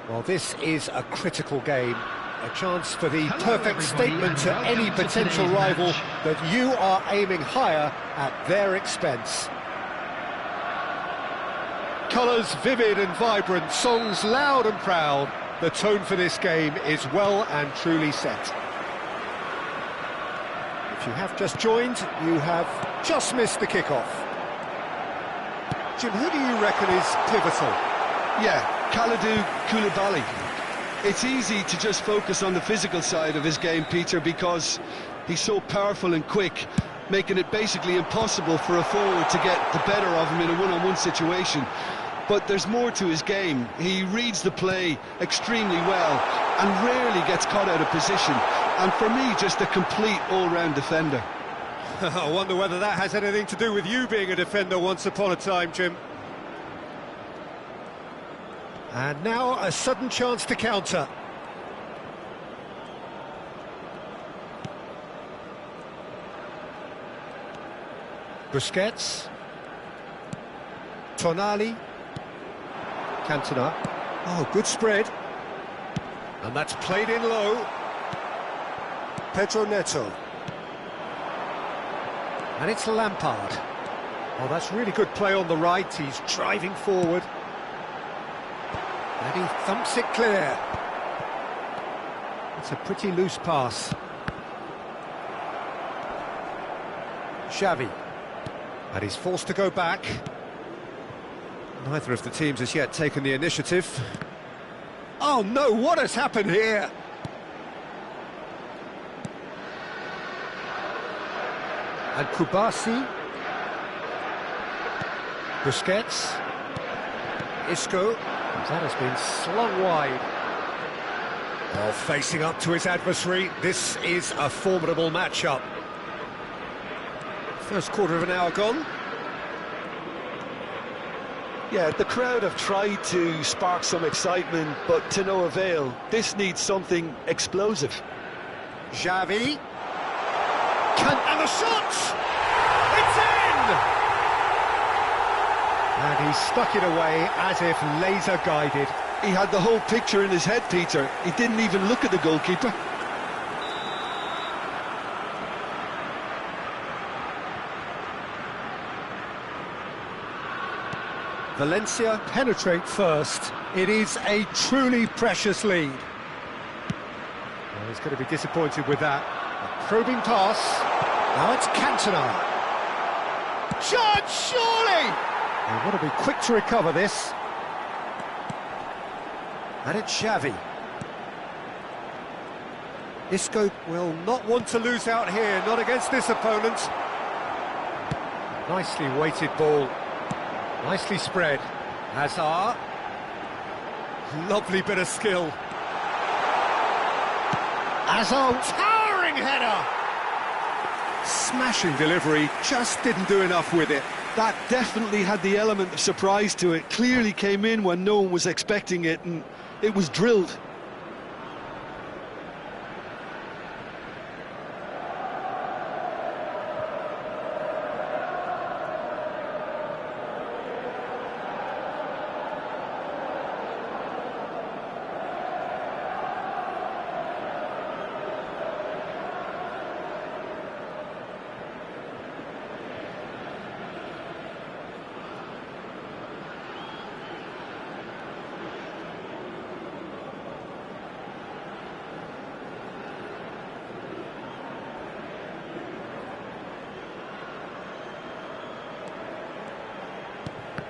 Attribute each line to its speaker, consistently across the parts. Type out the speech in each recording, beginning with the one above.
Speaker 1: Well, this is a critical game, a chance for the perfect statement to any potential rival that you are aiming higher at their expense. Colours vivid and vibrant, songs loud and proud. The tone for this game is well and truly set. If you have just joined, you have just missed the kickoff. Jim, who do you reckon is pivotal?
Speaker 2: Yeah, Kalidou Koulibaly. It's easy to just focus on the physical side of his game, Peter, because he's so powerful and quick, making it basically impossible for a forward to get the better of him in a one-on-one situation. But there's more to his game. He reads the play extremely well and rarely gets caught out of position. And for me, just a complete all-round defender.
Speaker 1: I wonder whether that has anything to do with you being a defender once upon a time, Jim. And now a sudden chance to counter. Busquets. Tonali. Cantona. Oh, good spread. And that's played in low. Pedro Neto. And it's Lampard. Oh, that's really good play on the right. He's driving forward. And he thumps it clear. It's a pretty loose pass. Xavi. And he's forced to go back. Neither of the teams has yet taken the initiative. Oh no, what has happened here? And Kubasi. Busquets. Isco. That has been slung wide. Well, facing up to his adversary, this is a formidable matchup. First quarter of an hour gone.
Speaker 2: Yeah, the crowd have tried to spark some excitement, but to no avail. This needs something explosive.
Speaker 1: Xavi. And the shot! It's in! And he stuck it away as if laser-guided.
Speaker 2: He had the whole picture in his head, Peter. He didn't even look at the goalkeeper.
Speaker 1: Valencia penetrate first. It is a truly precious lead. Well, he's going to be disappointed with that. A probing pass. Now it's Cantona. Shot, surely! They want to be quick to recover this. And it's Xavi. Isco will not want to lose out here, not against this opponent. Nicely weighted ball. Nicely spread. Hazard. Lovely bit of skill. Hazard, towering header! Smashing delivery, just didn't do enough with it.
Speaker 2: That definitely had the element of surprise to it. Clearly came in when no one was expecting it, and it was drilled.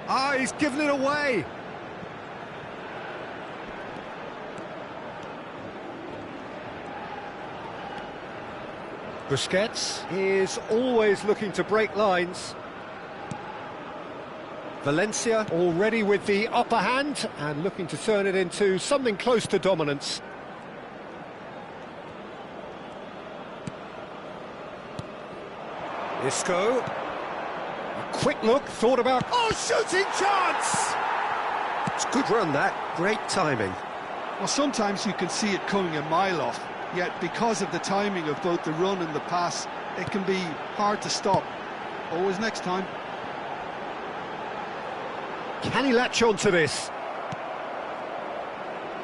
Speaker 1: Ah, he's given it away. Busquets is always looking to break lines. Valencia already with the upper hand and looking to turn it into something close to dominance. Isco. A quick look, thought about... Oh, shooting chance! It's a good run, that. Great timing.
Speaker 2: Well, sometimes you can see it coming a mile off, yet because of the timing of both the run and the pass, it can be hard to stop. Always next time.
Speaker 1: Can he latch on to this?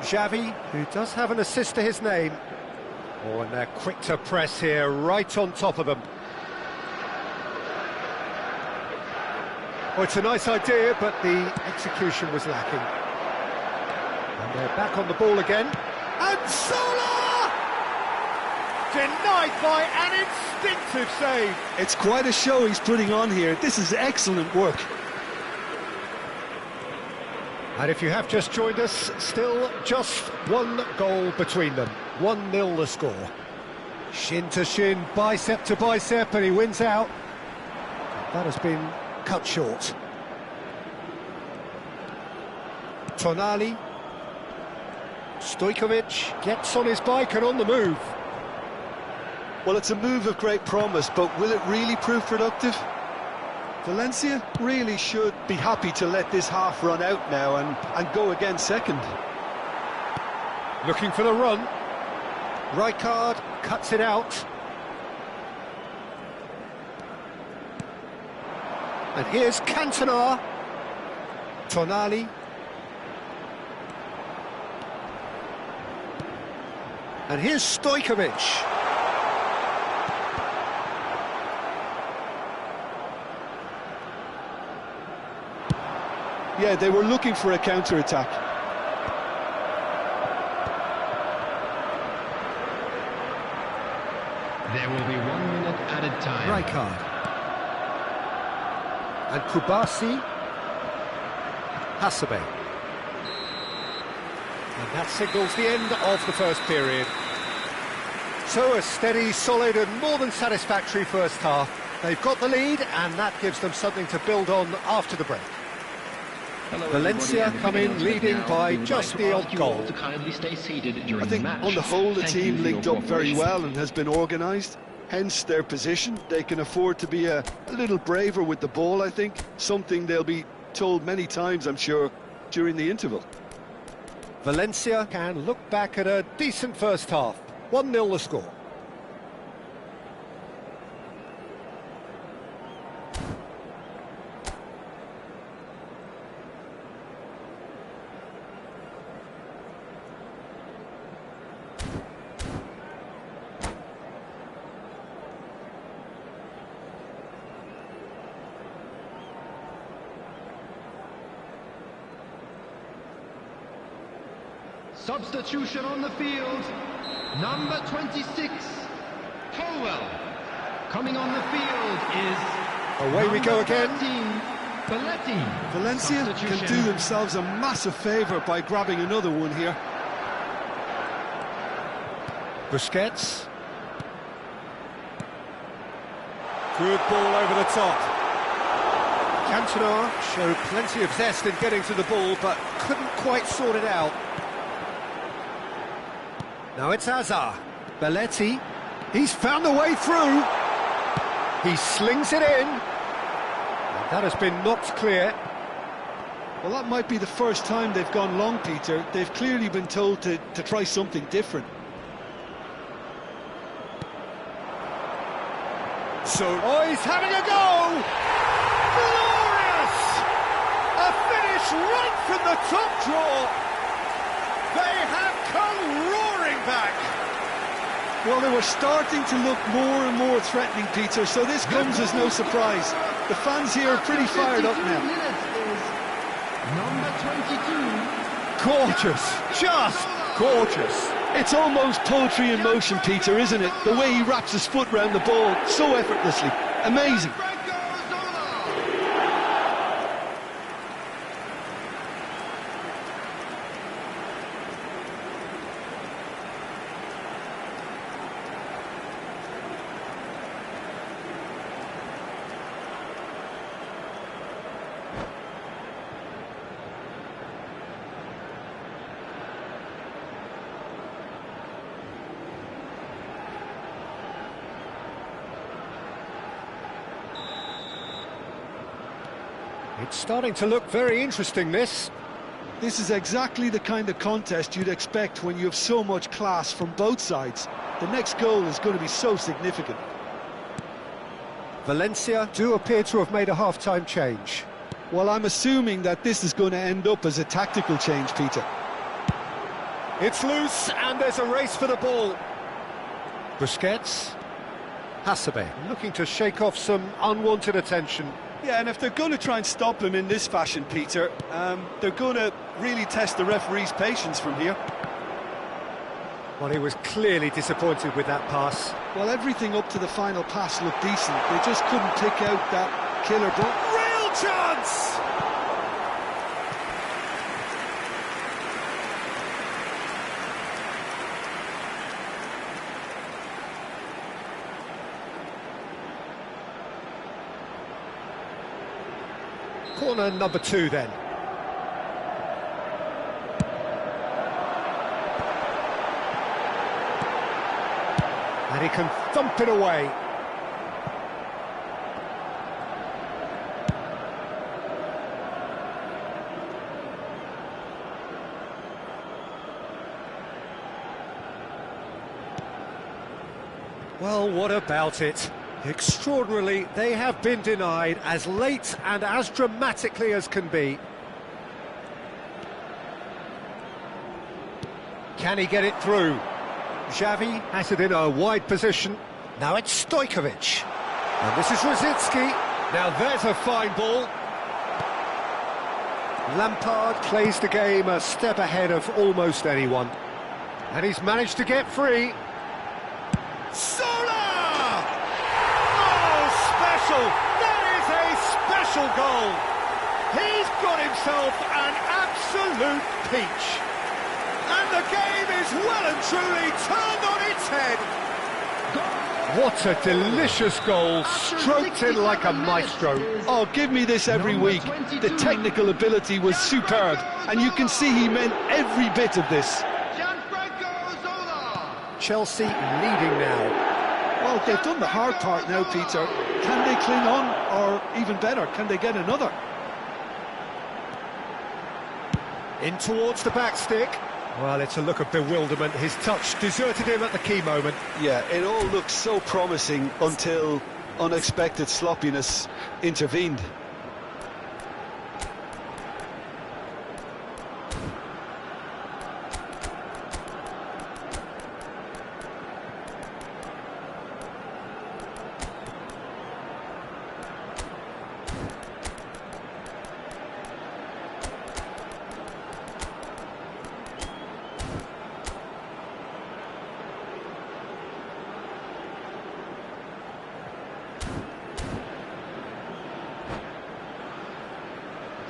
Speaker 1: Xavi, who does have an assist to his name. Oh, and they're quick to press here, right on top of them. Well, it's a nice idea, but the execution was lacking. And they're back on the ball again. And Sola! Denied by an instinctive save.
Speaker 2: It's quite a show he's putting on here. This is excellent work.
Speaker 1: And if you have just joined us, still just one goal between them. 1-0 the score. Shin to shin, bicep to bicep, and he wins out. That has been cut short. Tonali. Stojkovic gets on his bike and on the move.
Speaker 2: Well, it's a move of great promise, but will it really prove productive? Valencia really should be happy to let this half run out now and go again second.
Speaker 1: Looking for the run. Rijkaard cuts it out. And here's Cantona. Tonali. And here's Stojkovic.
Speaker 2: Yeah, they were looking for a counter-attack.
Speaker 3: There will be 1 minute added time.
Speaker 1: Rijkaard. And Kubasi. Hasebe. And that signals the end of the first period. So a steady, solid and more than satisfactory first half. They've got the lead and that gives them something to build on after the break. Valencia come in leading by just the odd goal.
Speaker 2: I think on the whole the team linked up very well and has been organised, hence their position. They can afford to be a little braver with the ball, I think, something they'll be told many times, I'm sure, during the interval.
Speaker 1: Valencia can look back at a decent first half. 1-0 the score.
Speaker 3: Substitution on the field, number 26, Colwell. Coming on the field is...
Speaker 1: Away we go again.
Speaker 3: 13,
Speaker 2: Valencia can do themselves a massive favour by grabbing another one here.
Speaker 1: Busquets. Good ball over the top. Cantona showed plenty of zest in getting to the ball, but couldn't quite sort it out. Now it's Hazard. Belletti. He's found a way through. He slings it in. And that has been knocked clear.
Speaker 2: Well, that might be the first time they've gone long, Peter. They've clearly been told to try something different.
Speaker 1: So, oh, he's having a go! Glorious! A finish right from the top draw. They have come roaring back.
Speaker 2: Well, they were starting to look more and more threatening, Peter, so this comes as no surprise. The fans here are pretty fired up now.
Speaker 3: Number 22.
Speaker 1: Gorgeous, just gorgeous.
Speaker 2: It's almost poetry in motion, Peter, isn't it? The way he wraps his foot round the ball so effortlessly. Amazing.
Speaker 1: It's starting to look very interesting, this.
Speaker 2: This is exactly the kind of contest you'd expect when you have so much class from both sides. The next goal is going to be so significant.
Speaker 1: Valencia do appear to have made a half-time change.
Speaker 2: Well, I'm assuming that this is going to end up as a tactical change, Peter.
Speaker 1: It's loose, and there's a race for the ball. Busquets. Hasebe looking to shake off some unwanted attention.
Speaker 2: Yeah, and if they're going to try and stop him in this fashion, Peter, they're going to really test the referee's patience from here.
Speaker 1: Well, he was clearly disappointed with that pass.
Speaker 2: Well, everything up to the final pass looked decent. They just couldn't pick out that killer ball.
Speaker 1: Real chance! Corner number 2 then. And he can thump it away. Well, what about it? Extraordinarily, they have been denied as late and as dramatically as can be. Can he get it through? Xavi has it in a wide position. Now it's Stojkovic. And this is Rosicki. Now there's a fine ball. Lampard plays the game a step ahead of almost anyone. And he's managed to get free. Sola! Oh, special! That is a special goal! He's got himself an absolute peach. And the game is well and truly turned on its head. What a delicious goal, stroked in like a maestro.
Speaker 2: Oh, give me this every week. The technical ability was superb, and you can see he meant every bit of this.
Speaker 1: Chelsea leading now.
Speaker 2: Well, they've done the hard part now, Peter. Can they cling on, or even better, can they get another?
Speaker 1: In towards the back stick. Well, it's a look of bewilderment. His touch deserted him at the key moment.
Speaker 2: Yeah, it all looked so promising until unexpected sloppiness intervened.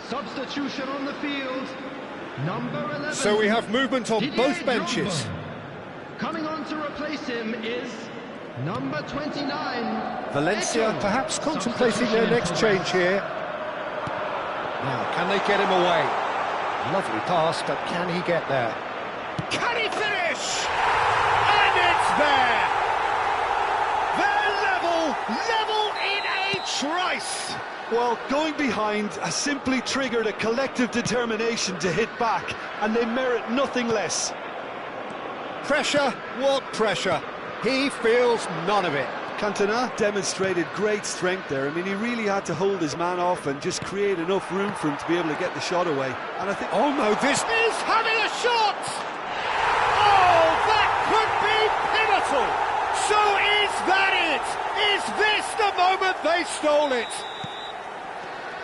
Speaker 3: Substitution on the field, number 11.
Speaker 1: So we have movement on both benches.
Speaker 3: Coming on to replace him is number 29.
Speaker 1: Valencia perhaps contemplating their next change here. Now, can they get him away? Lovely pass, but can he get there? Can he finish? And it's there! They're level in a trice!
Speaker 2: Well, going behind has simply triggered a collective determination to hit back, and they merit nothing less.
Speaker 1: Pressure? What pressure? He feels none of it.
Speaker 2: Cantona demonstrated great strength there. I mean, he really had to hold his man off and just create enough room for him to be able to get the shot away. And I think...
Speaker 1: Oh no, this is having a shot! Oh, that could be pivotal! So is that it? Is this the moment they stole it?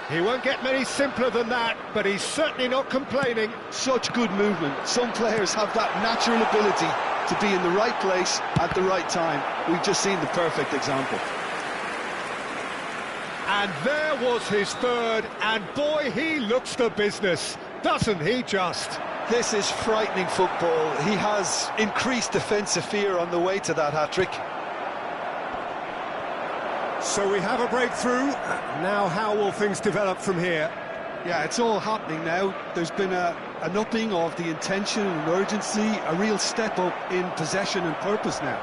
Speaker 1: He won't get many simpler than that, but he's certainly not complaining.
Speaker 2: Such good movement. Some players have that natural ability to be in the right place at the right time. We've just seen the perfect example.
Speaker 1: And there was his third, and boy, he looks the business, doesn't he just?
Speaker 2: This is frightening football. He has increased defensive fear on the way to that hat-trick.
Speaker 1: So we have a breakthrough. Now how will things develop from here?
Speaker 2: Yeah, it's all happening now. There's been an upping of the intention and urgency, a real step up in possession and purpose now.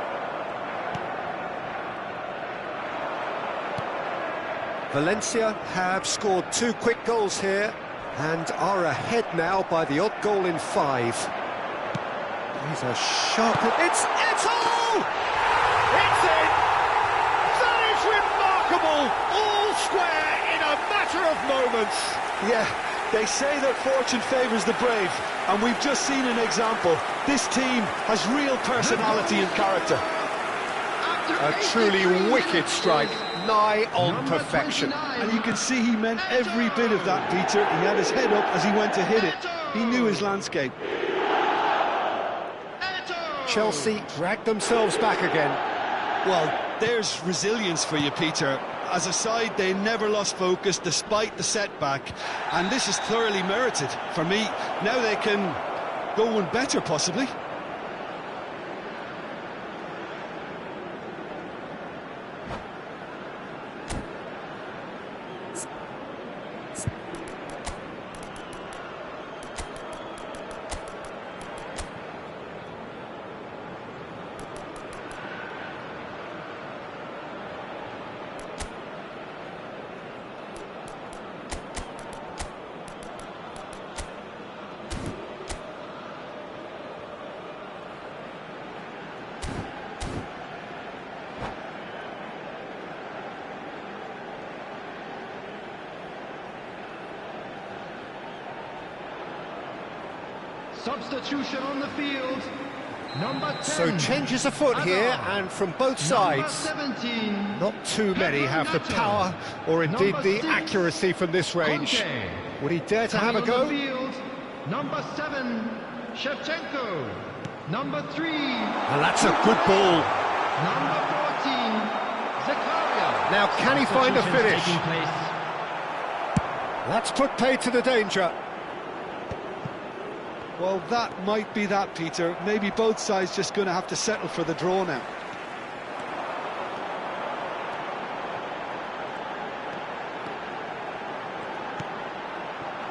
Speaker 1: Valencia have scored 2 quick goals here and are ahead now by the odd goal in 5. He's a sharp... It's Eto'o! It's in! All square in a matter of moments.
Speaker 2: Yeah, They say that fortune favours the brave, and we've just seen an example. This team has real personality and character.
Speaker 1: A truly wicked strike, nigh on perfection.
Speaker 2: And you can see he meant every bit of that, Peter. He had his head up as he went to hit it. He knew his landscape.
Speaker 1: Chelsea dragged themselves back again.
Speaker 2: Well, there's resilience for you, Peter. As a side, they never lost focus despite the setback, and this is thoroughly merited. For me, now they can go one better, possibly.
Speaker 3: Substitution on the field. Number 10.
Speaker 1: So changes afoot here, and from both sides.
Speaker 3: 17.
Speaker 1: Not too many have the power or indeed the accuracy from this range. Would he dare to have a go?
Speaker 3: Number 7, Shevchenko. Number 3.
Speaker 1: And that's a good ball.
Speaker 3: Number 14, Zakaria.
Speaker 1: Now can he find a finish? That's put paid to the danger.
Speaker 2: Well, that might be that, Peter. Maybe both sides just going to have to settle for the draw now.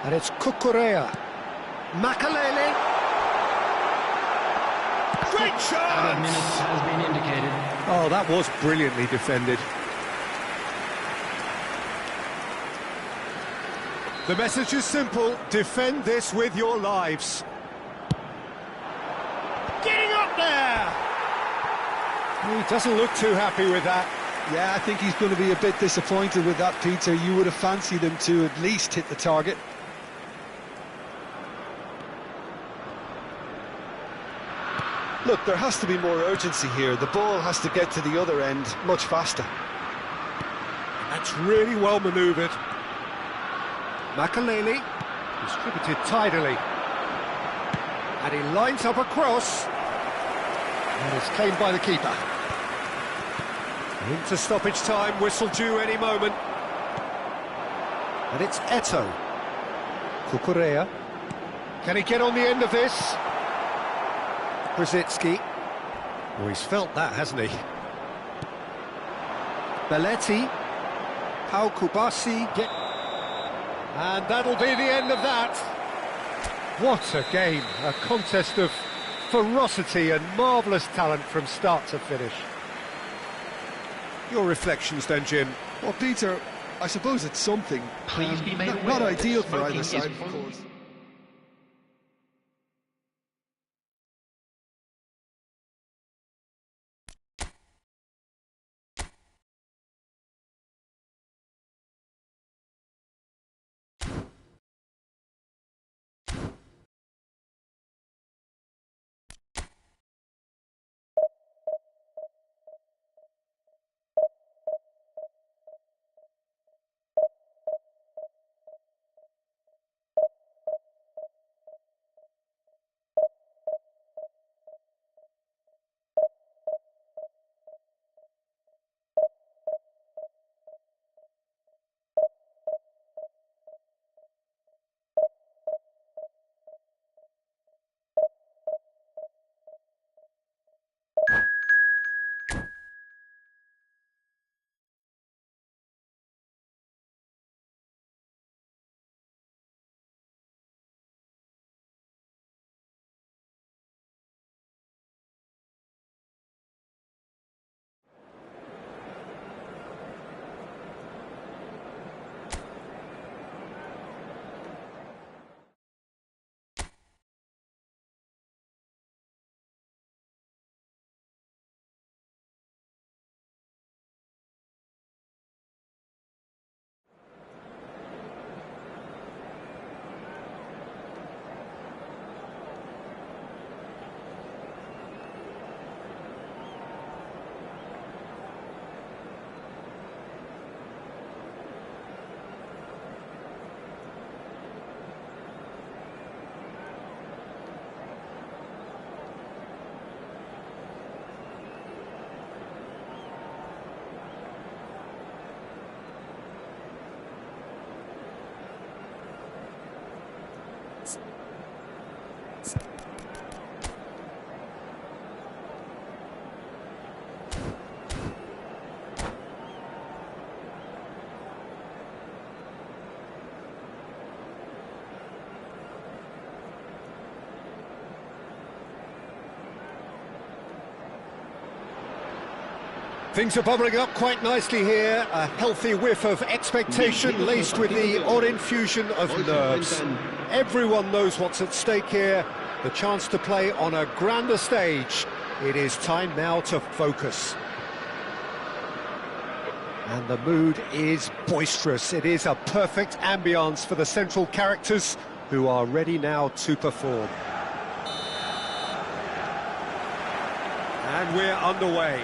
Speaker 1: And it's Cucurella. Makalele. Great chance!
Speaker 3: Minutes has been indicated.
Speaker 1: Oh, that was brilliantly defended. The message is simple: defend this with your lives. Getting up there! He doesn't look too happy with that.
Speaker 2: Yeah, I think he's going to be a bit disappointed with that, Peter. You would have fancied him to at least hit the target. Look, there has to be more urgency here. The ball has to get to the other end much faster.
Speaker 1: That's really well manoeuvred. Makalele, distributed tidily. And he lines up a cross. And it's claimed by the keeper. Into stoppage time, whistle due any moment. And it's Eto'o. Cucurella. Can he get on the end of this? Brzezinski. Oh, he's felt that, hasn't he? Belletti. Pau Kubasi. And that'll be the end of that. What a game. A contest of ferocity and marvellous talent from start to finish. Your reflections then, Jim?
Speaker 2: Well, Peter, I suppose it's something.
Speaker 3: Please be made
Speaker 2: not
Speaker 3: aware
Speaker 2: ideal
Speaker 3: that
Speaker 2: for either
Speaker 3: smoking
Speaker 2: side,
Speaker 3: is
Speaker 2: of course.
Speaker 1: Things are bubbling up quite nicely here. A healthy whiff of expectation laced with the odd infusion of nerves. Everyone knows what's at stake here. The chance to play on a grander stage. It is time now to focus. And the mood is boisterous. It is a perfect ambience for the central characters who are ready now to perform. And we're underway.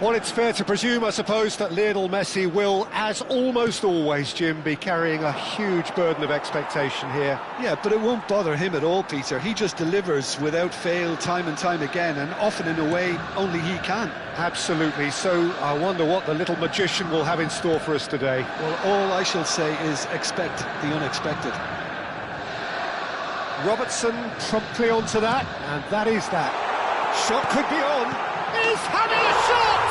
Speaker 1: Well, it's fair to presume, I suppose, that Lionel Messi will, as almost always, Jim, be carrying a huge burden of expectation here.
Speaker 2: Yeah, but it won't bother him at all, Peter. He just delivers without fail time and time again, and often in a way only he can.
Speaker 1: Absolutely. So I wonder what the little magician will have in store for us today.
Speaker 2: Well, all I shall say is expect the unexpected.
Speaker 1: Robertson promptly onto that, and that is that. Shot could be on. He's having a shot!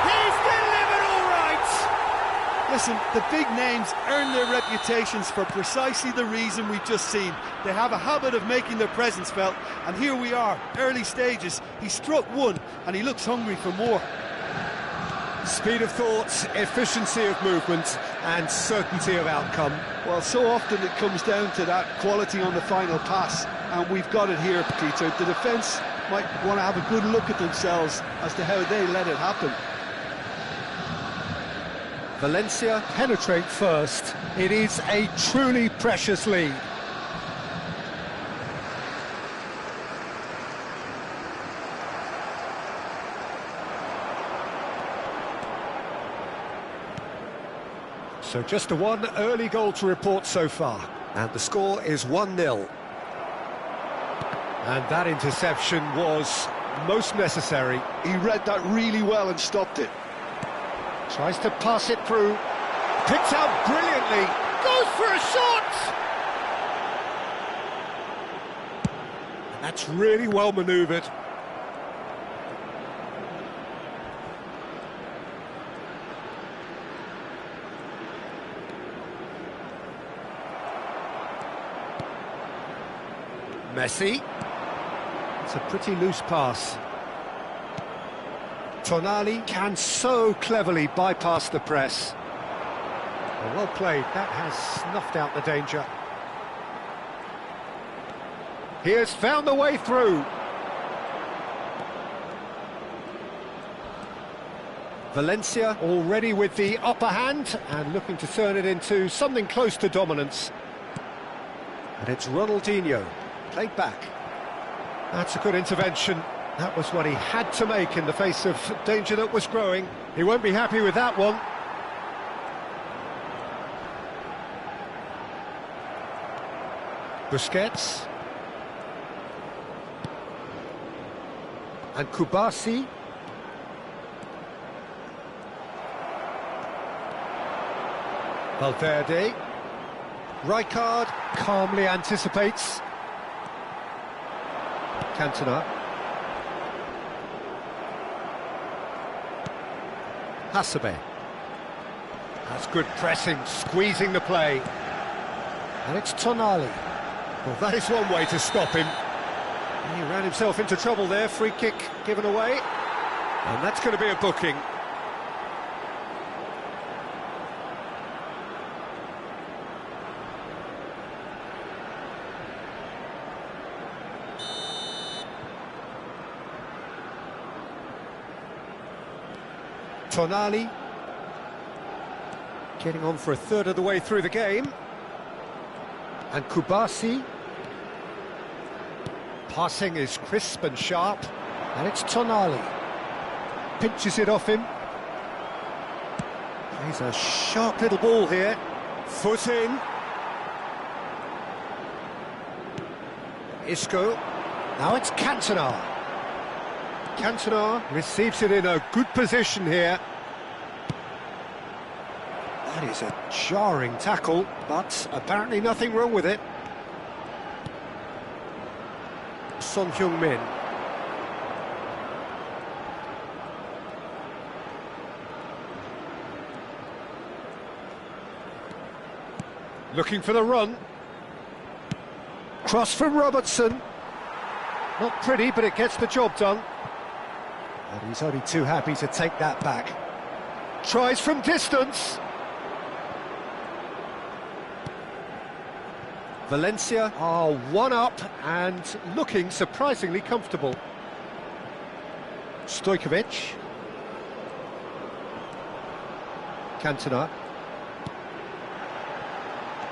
Speaker 1: He's delivered all right!
Speaker 4: Listen, the big names earn their reputations for precisely the reason we've just seen. They have a habit of making their presence felt, and here we are, early stages. He struck one, and he looks hungry for more.
Speaker 1: Speed of thought, efficiency of movement, and certainty of outcome.
Speaker 2: Well, so often it comes down to that quality on the final pass, and we've got it here, Peter. The defence might want to have a good look at themselves as to how they let it happen.
Speaker 1: Valencia penetrate first. It is a truly precious lead. So just the one early goal to report so far, and the score is 1-0. And that interception was most necessary.
Speaker 2: He read that really well and stopped it.
Speaker 1: Tries to pass it through, picked out brilliantly, goes for a shot! And that's really well manoeuvred. Messi. It's a pretty loose pass. Tonali can so cleverly bypass the press. Well played, that has snuffed out the danger. He has found the way through. Valencia already with the upper hand and looking to turn it into something close to dominance. And it's Ronaldinho, played back. That's a good intervention. That was what he had to make in the face of danger that was growing. He won't be happy with that one. Busquets. And Kubasi. Valverde. Rijkaard calmly anticipates. Cantona. Hasebe. That's good pressing, squeezing the play. And it's Tonali. Well, that is one way to stop him. He ran himself into trouble there, free kick given away. And that's going to be a booking. Tonali getting on for a third of the way through the game. And Kubasi. Passing is crisp and sharp. And it's Tonali. Pinches it off him. He's a sharp little ball here. Foot in. Isco. Now it's Cantona. Cantona receives it in a good position here. That is a jarring tackle, but apparently nothing wrong with it. Son Heung-min. Looking for the run. Cross from Robertson. Not pretty, but it gets the job done. And he's only too happy to take that back. Tries from distance. Valencia are one up and looking surprisingly comfortable. Stojkovic. Cantona.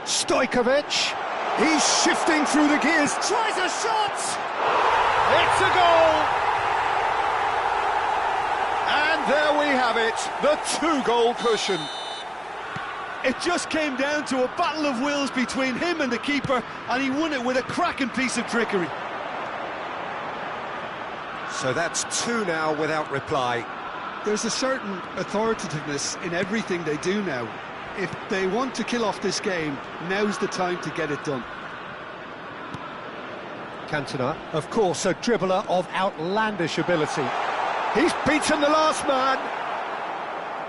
Speaker 1: Stojkovic. He's shifting through the gears. Tries a shot. It's a goal. And there we have it, the two-goal cushion.
Speaker 4: It just came down to a battle of wills between him and the keeper, and he won it with a cracking piece of trickery.
Speaker 1: So that's two now without reply.
Speaker 2: There's a certain authoritativeness in everything they do now. If they want to kill off this game, now's the time to get it done.
Speaker 1: Cantona, of course, a dribbler of outlandish ability. He's beaten the last man.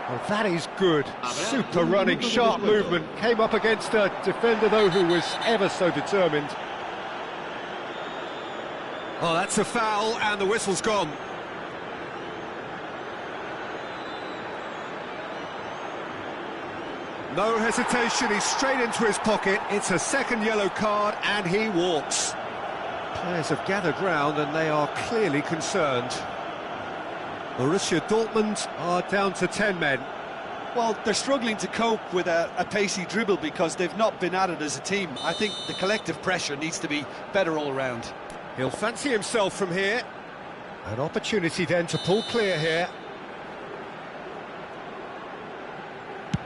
Speaker 1: Well, that is good. Super running, sharp movement. Came up against a defender, though, who was ever so determined. Oh, that's a foul, and the whistle's gone. No hesitation, he's straight into his pocket. It's a second yellow card, and he walks. Players have gathered round, and they are clearly concerned. Borussia Dortmund are down to 10 men.
Speaker 4: Well, they're struggling to cope with a pacey dribble because they've not been at it as a team. I think the collective pressure needs to be better all around.
Speaker 1: He'll fancy himself from here. An opportunity then to pull clear here.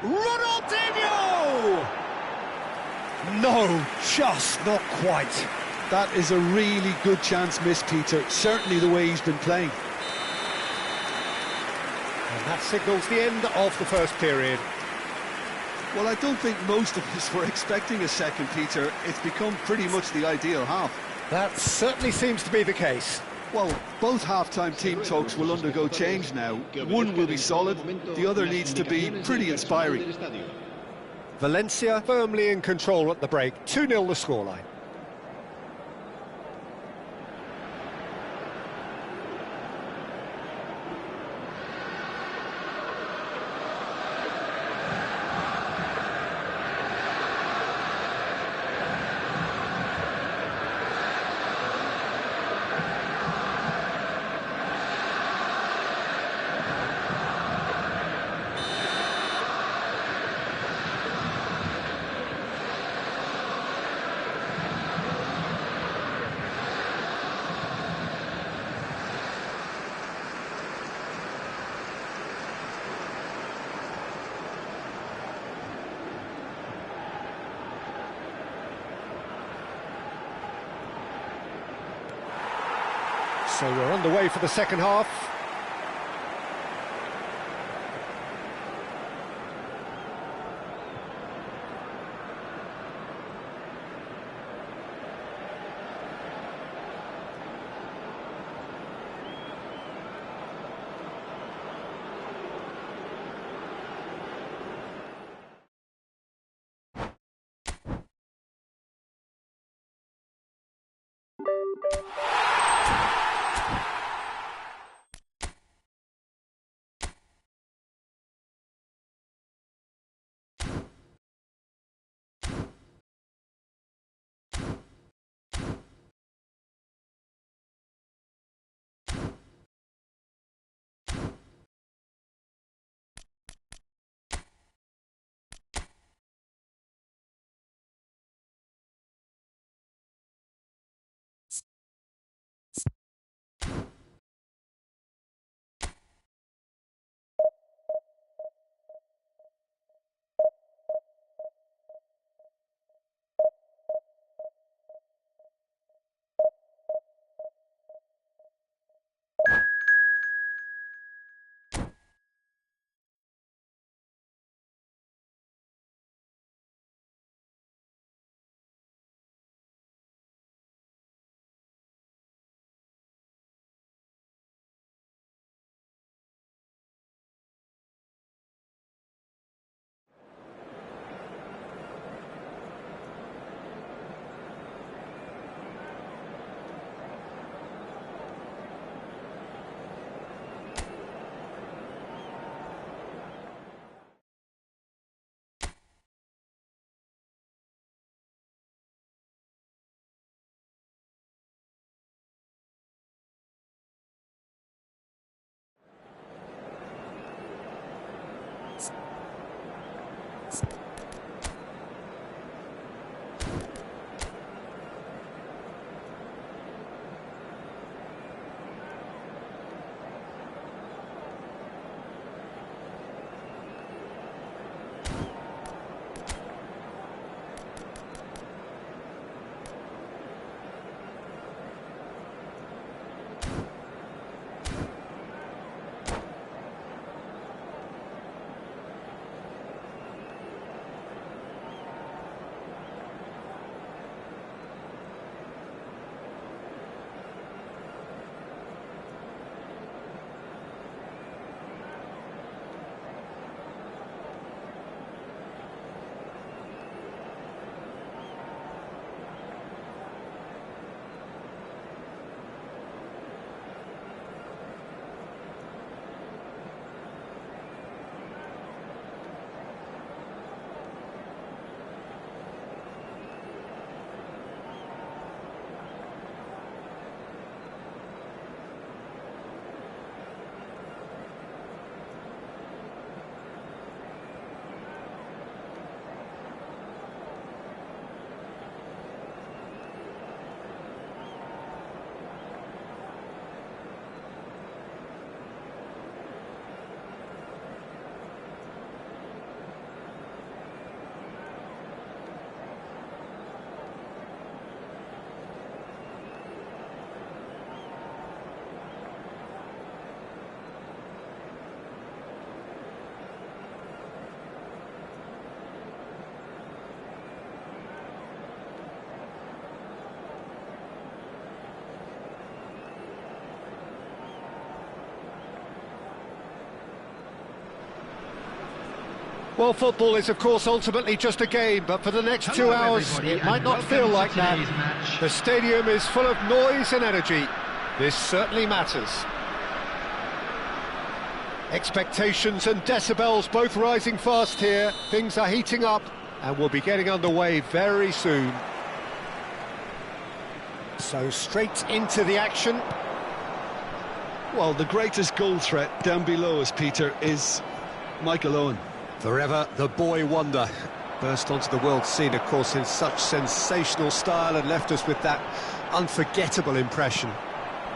Speaker 1: Ronaldinho! No, just not quite.
Speaker 2: That is a really good chance missed, Peter. Certainly the way he's been playing.
Speaker 1: And that signals the end of the first period.
Speaker 2: Well, I don't think most of us were expecting a second, Peter. It's become pretty much the ideal half.
Speaker 1: That certainly seems to be the case.
Speaker 2: Well, both half-time team talks will undergo change now. One will be solid, the other needs to be pretty inspiring.
Speaker 1: Valencia firmly in control at the break. 2-0 the scoreline. So we're on the way for the second half. Well, football is, of course, ultimately just a game, but for the next 2 hours, it might not feel like that. The stadium is full of noise and energy. This certainly matters. Expectations and decibels both rising fast here. Things are heating up, and we'll be getting underway very soon. So straight into the action.
Speaker 2: Well, the greatest goal threat down below us, Peter, is Michael Owen.
Speaker 1: Forever the boy wonder. Burst onto the world scene, of course, in such sensational style and left us with that unforgettable impression.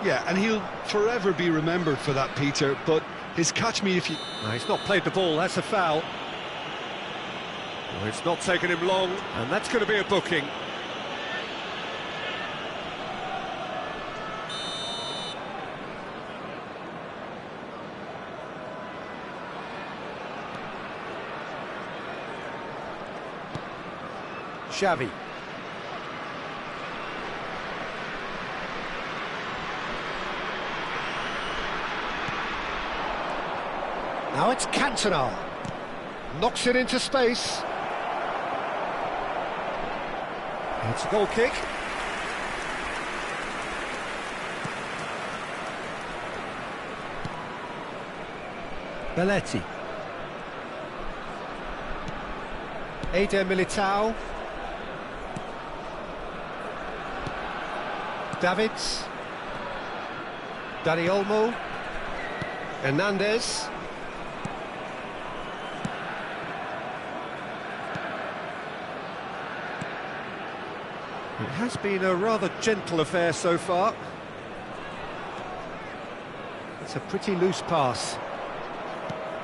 Speaker 2: Yeah, and he'll forever be remembered for that, Peter, but his catch me if you...
Speaker 1: No, he's not played the ball, that's a foul. Well, it's not taken him long, and that's going to be a booking. Xavi. Now it's Cantona. Knocks it into space. It's a goal kick. Belletti. Eder Militao. Davids, Dani Olmo, Hernandez. It has been a rather gentle affair so far. It's a pretty loose pass.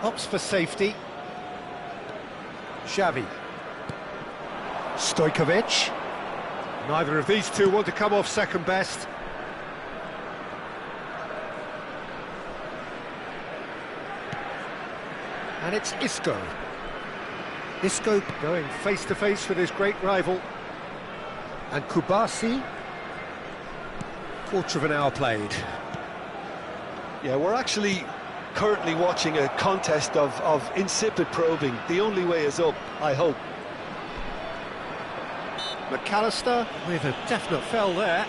Speaker 1: Opts for safety. Xavi. Stojkovic. Neither of these two want to come off second best. And it's Isco. Isco going face-to-face with his great rival. And Kubasi. Quarter of an hour played.
Speaker 2: Yeah, we're actually currently watching a contest of insipid probing. The only way is up, I hope.
Speaker 1: McAllister with a definite foul there.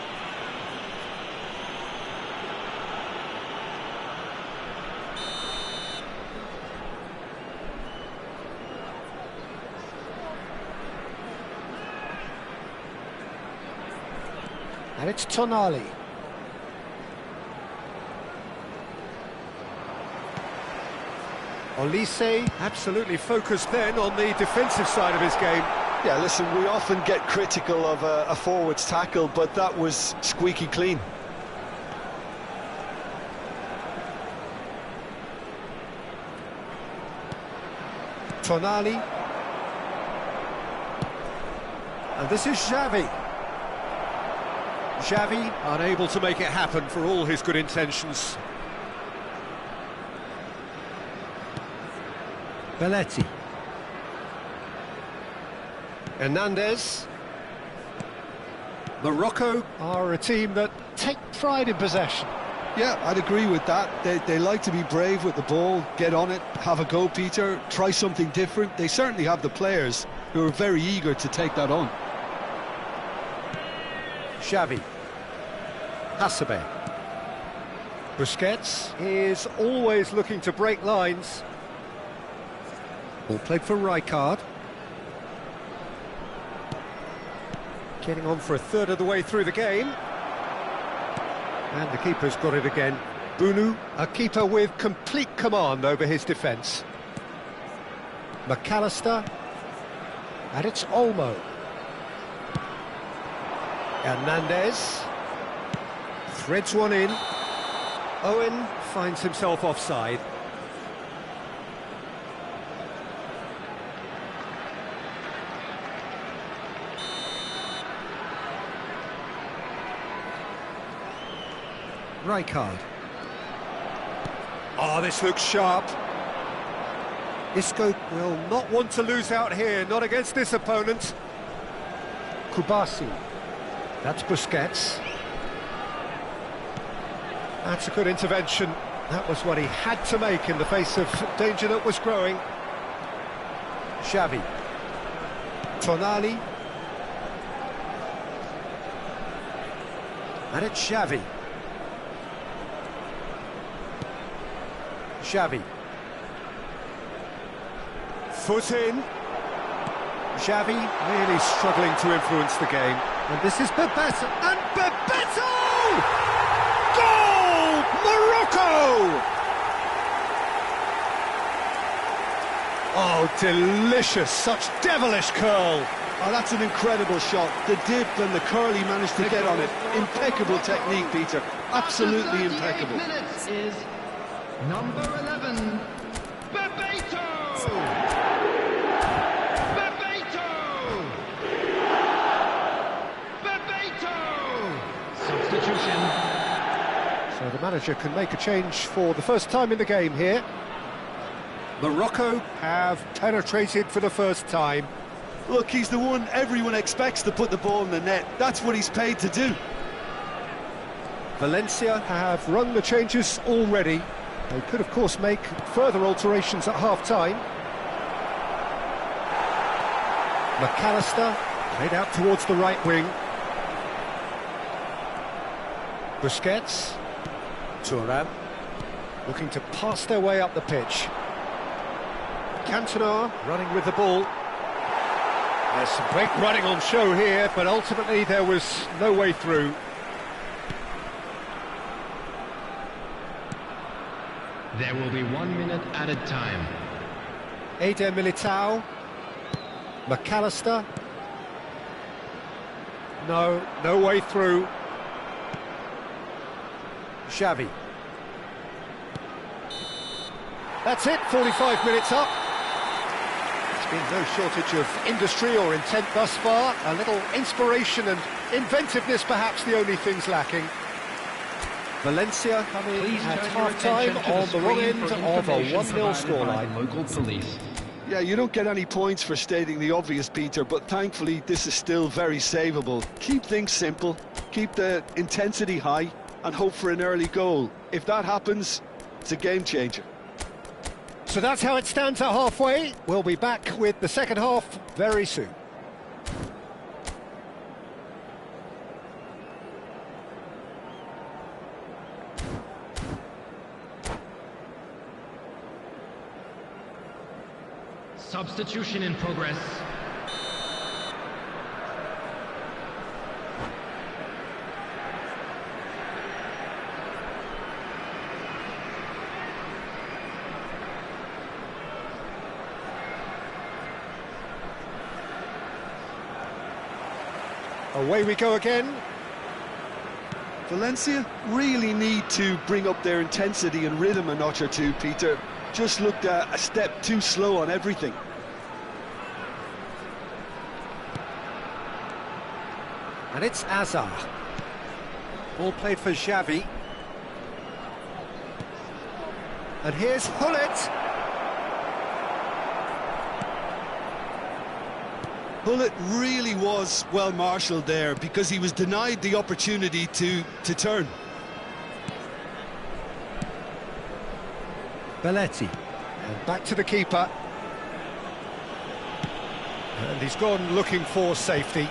Speaker 1: And it's Tonali. Olise absolutely focused then on the defensive side of his game.
Speaker 2: Yeah, listen, we often get critical of a forward's tackle, but that was squeaky clean.
Speaker 1: Tonali. And this is Xavi. Xavi unable to make it happen for all his good intentions. Belletti. Hernandez. Morocco are a team that take pride in possession.
Speaker 2: Yeah, I'd agree with that. They like to be brave with the ball, get on it, have a go, Peter, try something different. They certainly have the players who are very eager to take that on.
Speaker 1: Xavi. Hasebe. Busquets is always looking to break lines. Ball played for Rijkaard. Getting on for a third of the way through the game. And the keeper's got it again. Bunu, a keeper with complete command over his defence. McAllister. And it's Olmo. Hernandez. Threads one in. Owen finds himself offside. Rijkaard. Oh, this looks sharp. Isco will not want to lose out here, not against this opponent. Kubasi. That's Busquets. That's a good intervention. That was what he had to make in the face of danger that was growing. Xavi. Tonali. And it's Xavi. Xavi. Foot in. Xavi really struggling to influence the game. And this is Bebeto. And Bebeto! Goal! Morocco! Oh, delicious. Such devilish curl.
Speaker 2: Oh, that's an incredible shot. The dip and the curl he managed to get on it. Impeccable technique, Peter. Absolutely impeccable.
Speaker 3: Minutes is number 11, Bebeto! Bebeto! Bebeto! Substitution.
Speaker 1: So the manager can make a change for the first time in the game here. Morocco have penetrated for the first time.
Speaker 2: Look, he's the one everyone expects to put the ball in the net. That's what he's paid to do.
Speaker 1: Valencia have rung the changes already. They could, of course, make further alterations at half-time. McAllister played out towards the right wing. Busquets. Thuram looking to pass their way up the pitch. Cantona running with the ball. There's some great running on show here, but ultimately there was no way through.
Speaker 3: There will be 1 minute at a time.
Speaker 1: Eder Militao. McAllister. No way through. Xavi. That's it, 45 minutes up. There's been no shortage of industry or intent thus far. A little inspiration and inventiveness, perhaps the only things lacking. Valencia coming at half-time on the wrong end of a 1-0 scoreline.
Speaker 3: Local police.
Speaker 2: Yeah, you don't get any points for stating the obvious, Peter, but thankfully this is still very savable. Keep things simple, keep the intensity high, and hope for an early goal. If that happens, it's a game changer.
Speaker 1: So that's how it stands at halfway. We'll be back with the second half very soon.
Speaker 3: Substitution in progress.
Speaker 1: Away we go again.
Speaker 2: Valencia really need to bring up their intensity and rhythm a notch or two, Peter. Just looked a step too slow on everything.
Speaker 1: And it's Azar. Ball played for Xavi. And here's Hullet.
Speaker 2: Hullet really was well marshalled there because he was denied the opportunity to turn.
Speaker 1: Belletti. And back to the keeper. And he's gone looking for safety.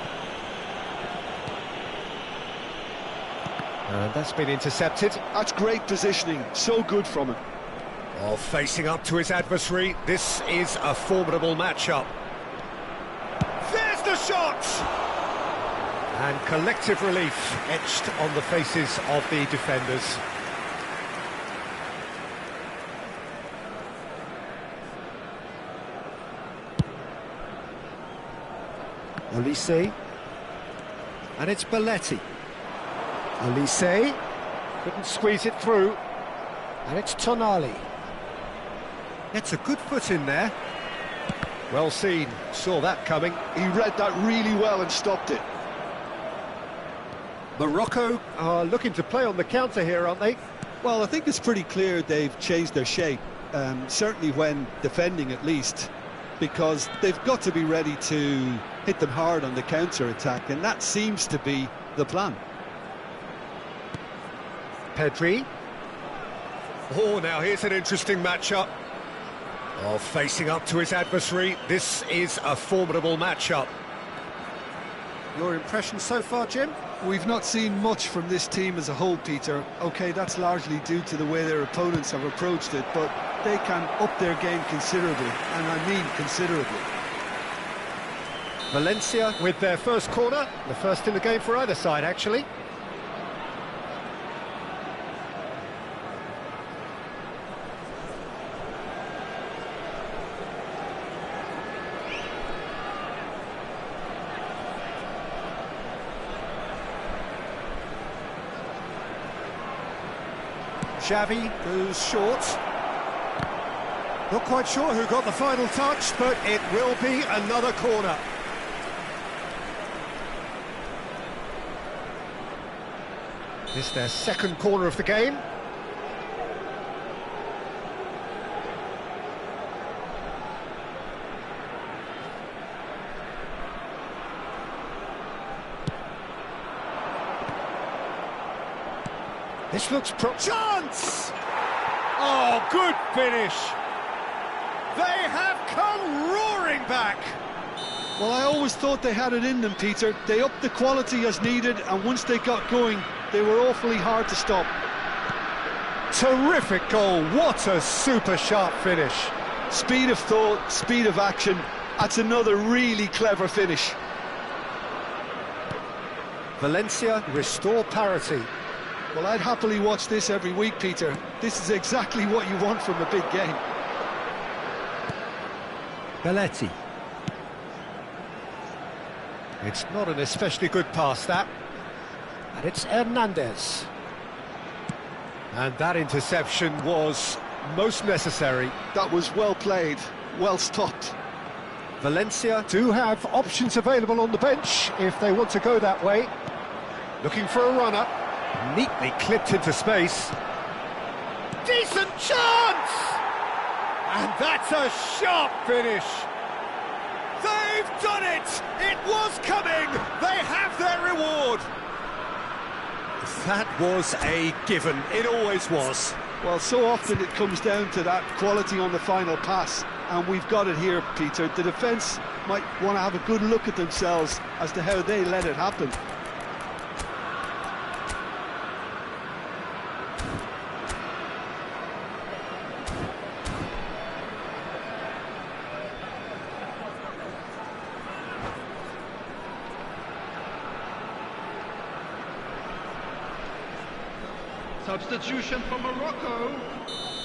Speaker 1: And that's been intercepted.
Speaker 2: That's great positioning, so good from him.
Speaker 1: While facing up to his adversary, this is a formidable matchup. There's the shot! And collective relief etched on the faces of the defenders. Olise. And it's Belletti. Olise couldn't squeeze it through, and it's Tonali. It's a good foot in there. Well seen, saw that coming.
Speaker 2: He read that really well and stopped it.
Speaker 1: Morocco are looking to play on the counter here, aren't they?
Speaker 2: Well, I think it's pretty clear they've changed their shape, certainly when defending at least, because they've got to be ready to hit them hard on the counter-attack, and that seems to be the plan.
Speaker 1: Pedri. Oh, now here's an interesting matchup. Oh, facing up to his adversary, this is a formidable matchup. Your impression so far, Jim?
Speaker 2: We've not seen much from this team as a whole, Peter. OK, that's largely due to the way their opponents have approached it, but they can up their game considerably, and I mean considerably.
Speaker 1: Valencia with their first corner, the first in the game for either side, actually. Xavi goes short. Not quite sure who got the final touch, but it will be another corner. This is their second corner of the game. This looks chance! Oh, good finish! They have come roaring back!
Speaker 2: Well, I always thought they had it in them, Peter. They upped the quality as needed, and once they got going, they were awfully hard to stop.
Speaker 1: Terrific goal, what a super sharp finish.
Speaker 2: Speed of thought, speed of action, that's another really clever finish.
Speaker 1: Valencia restore parity.
Speaker 2: Well, I'd happily watch this every week, Peter. This is exactly what you want from a big game.
Speaker 1: Belletti. It's not an especially good pass, that. And it's Hernandez. And that interception was most necessary.
Speaker 2: That was well played, well stopped.
Speaker 1: Valencia do have options available on the bench if they want to go that way. Looking for a runner. Neatly clipped into space. Decent chance! And that's a sharp finish. They've done it! It was coming! They have their reward! That was a given. It always was.
Speaker 2: Well, so often it comes down to that quality on the final pass, and we've got it here, Peter. The defence might want to have a good look at themselves as to how they let it happen.
Speaker 3: Substitution for Morocco,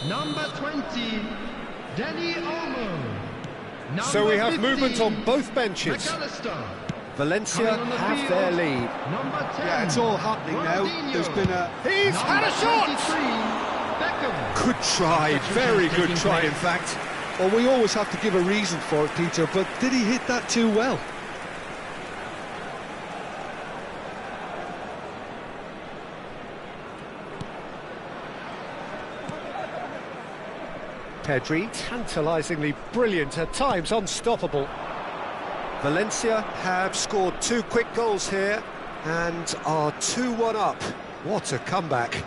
Speaker 3: number 20, Dani Olmo.
Speaker 1: So we have movement on both benches.
Speaker 3: McAllister.
Speaker 1: Valencia
Speaker 3: Coming on the
Speaker 1: have
Speaker 3: field,
Speaker 1: their lead.
Speaker 3: Number 10.
Speaker 2: Yeah, it's all happening now.
Speaker 3: Ronaldinho.
Speaker 2: There's been a...
Speaker 1: He's had a shot!
Speaker 3: 23, Beckham.
Speaker 1: Good try, very good try in fact.
Speaker 2: Well, we always have to give a reason for it, Peter, but did he hit that too well?
Speaker 1: Pedri, tantalisingly brilliant, at times unstoppable. Valencia have scored 2 quick goals here and are 2-1 up. What a comeback.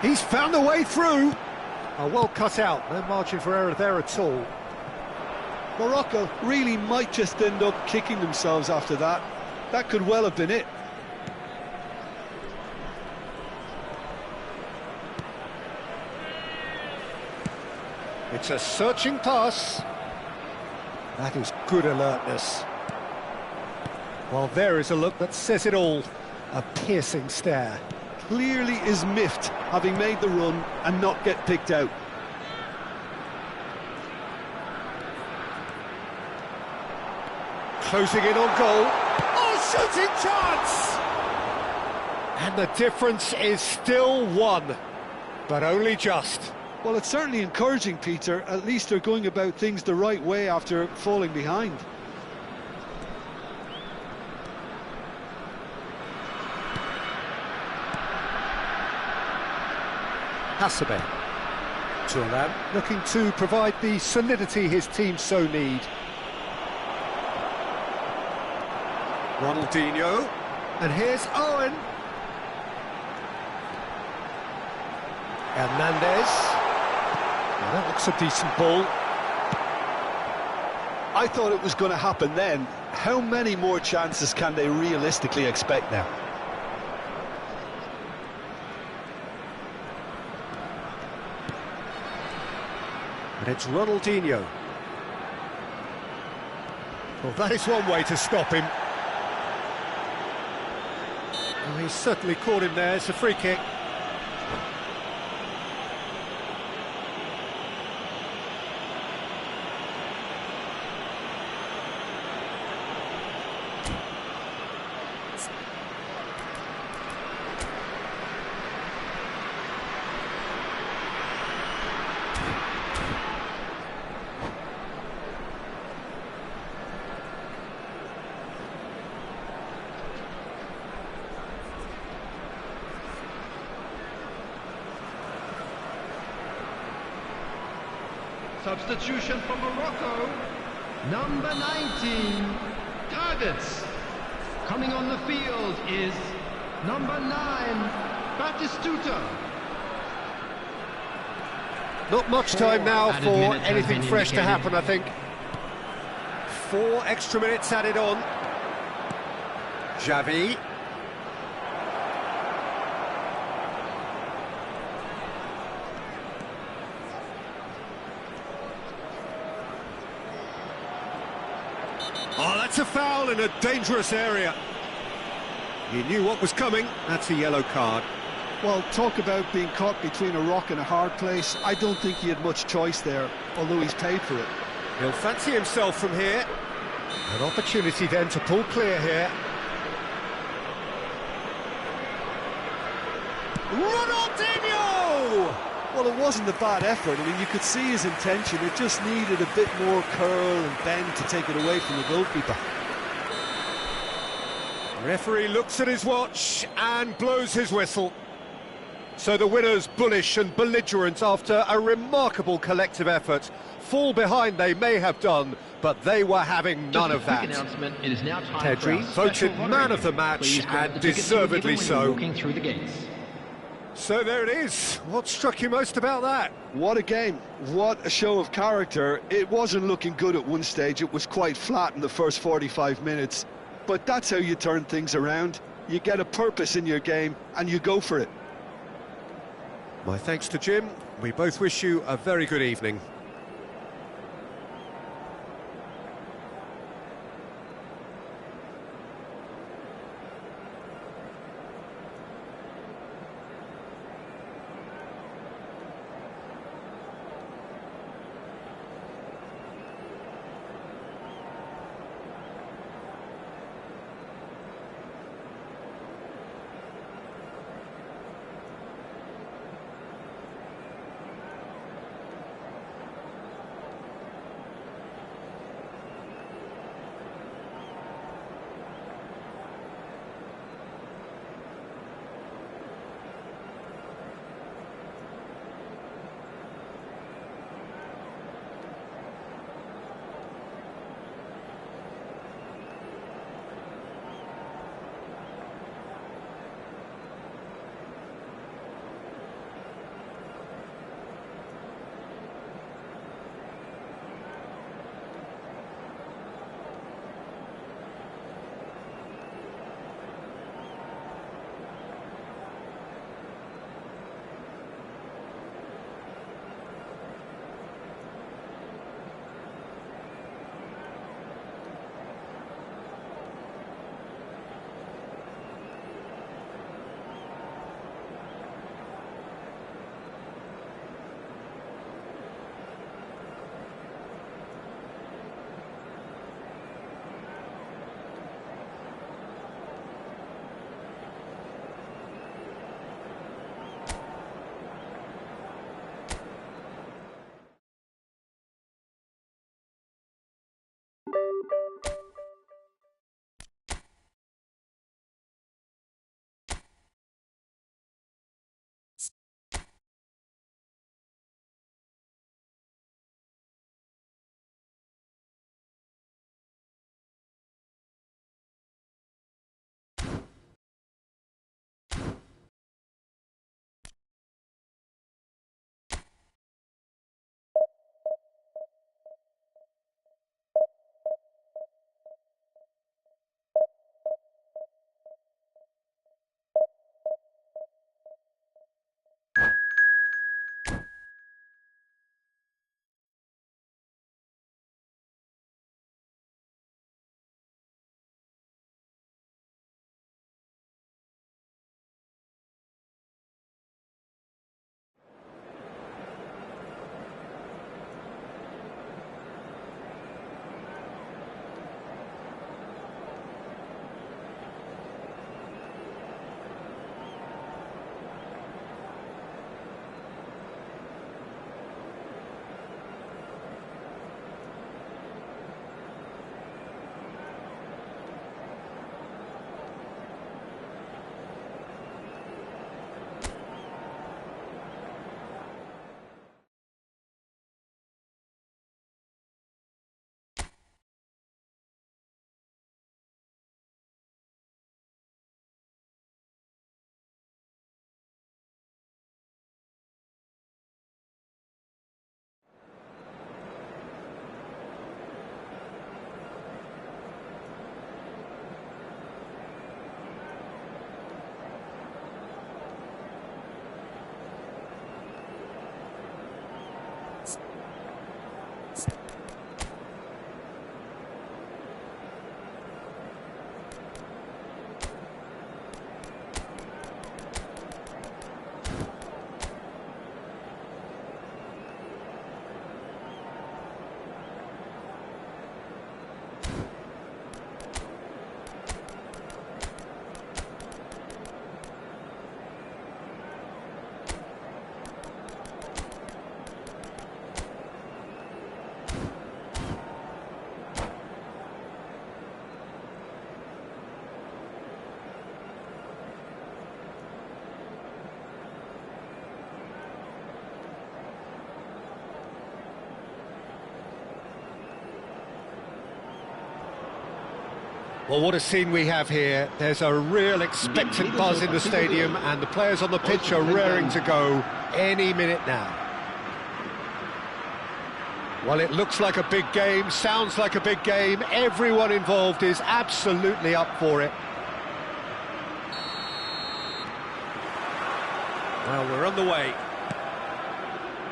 Speaker 1: He's found a way through. Oh, well cut out, no margin for error there at all.
Speaker 2: Morocco really might just end up kicking themselves after that. That could well have been it.
Speaker 1: It's a searching pass. That is good alertness. Well, there is a look that says it all. A piercing stare.
Speaker 2: Clearly is miffed, having made the run and not get picked out.
Speaker 1: Closing in on goal. Oh, shooting chance! And the difference is still 1, but only just.
Speaker 2: Well, it's certainly encouraging, Peter. At least they're going about things the right way after falling behind.
Speaker 1: Hasebe. Turan looking to provide the solidity his team so need. Ronaldinho. And here's Owen. Hernandez. Well, that looks a decent ball.
Speaker 2: I thought it was going to happen then. How many more chances can they realistically expect now?
Speaker 1: And it's Ronaldinho. Well, that is one way to stop him. Well, he's certainly caught him there. It's a free kick.
Speaker 3: Substitution for Morocco. Number 19. Targets. Coming on the field is number 9. Batistuta.
Speaker 1: Not much time now
Speaker 3: added
Speaker 1: for
Speaker 3: minutes has
Speaker 1: anything
Speaker 3: been
Speaker 1: fresh to
Speaker 3: indicated.
Speaker 1: happen, I think. 4 extra minutes added on. Xavi. Oh, that's a foul in a dangerous area. He knew what was coming. That's a yellow card.
Speaker 2: Well, talk about being caught between a rock and a hard place. I don't think he had much choice there, although he's paid for it.
Speaker 1: He'll fancy himself from here. An opportunity then to pull clear here. Ronaldinho!
Speaker 2: Well, it wasn't a bad effort. I mean, you could see his intention. It just needed a bit more curl and bend to take it away from the goalkeeper.
Speaker 1: Referee looks at his watch and blows his whistle. So the winners, bullish and belligerent after a remarkable collective effort. Fall behind they may have done, but they were having none of that.
Speaker 3: It is now time for
Speaker 1: Pedri
Speaker 3: our special
Speaker 1: voted man of the match,
Speaker 3: Please grab
Speaker 1: and
Speaker 3: the tickets you were
Speaker 1: deservedly
Speaker 3: given when you were
Speaker 1: so.
Speaker 3: walking through the gates.
Speaker 1: So there it is. What struck you most about that?
Speaker 2: What a game. What a show of character. It wasn't looking good at one stage. It was quite flat in the first 45 minutes. But that's how you turn things around. You get a purpose in your game and you go for it.
Speaker 1: My thanks to Jim. We both wish you a very good evening. Well, what a scene we have here. There's a real expectant buzz in the stadium, and the players on the pitch are raring to go any minute now. Well, it looks like a big game, sounds like a big game. Everyone involved is absolutely up for it. Well, we're on the way.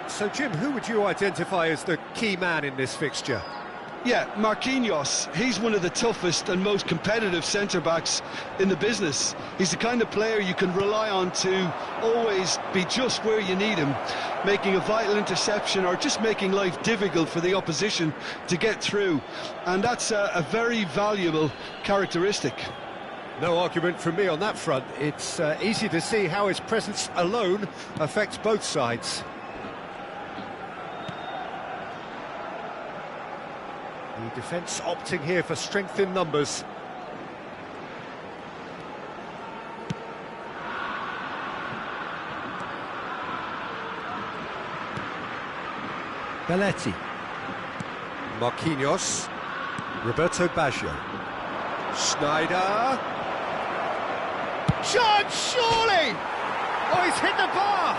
Speaker 1: So, Jim, who would you identify as the key man in this fixture?
Speaker 2: Yeah, Marquinhos. He's one of the toughest and most competitive centre-backs in the business. He's the kind of player you can rely on to always be just where you need him, making a vital interception or just making life difficult for the opposition to get through. And that's a very valuable characteristic.
Speaker 1: No argument from me on that front. It's easy to see how his presence alone affects both sides. The defence opting here for strength in numbers. Belletti. Marquinhos. Roberto Baggio. Schneider. Chance, surely! Oh, he's hit the bar!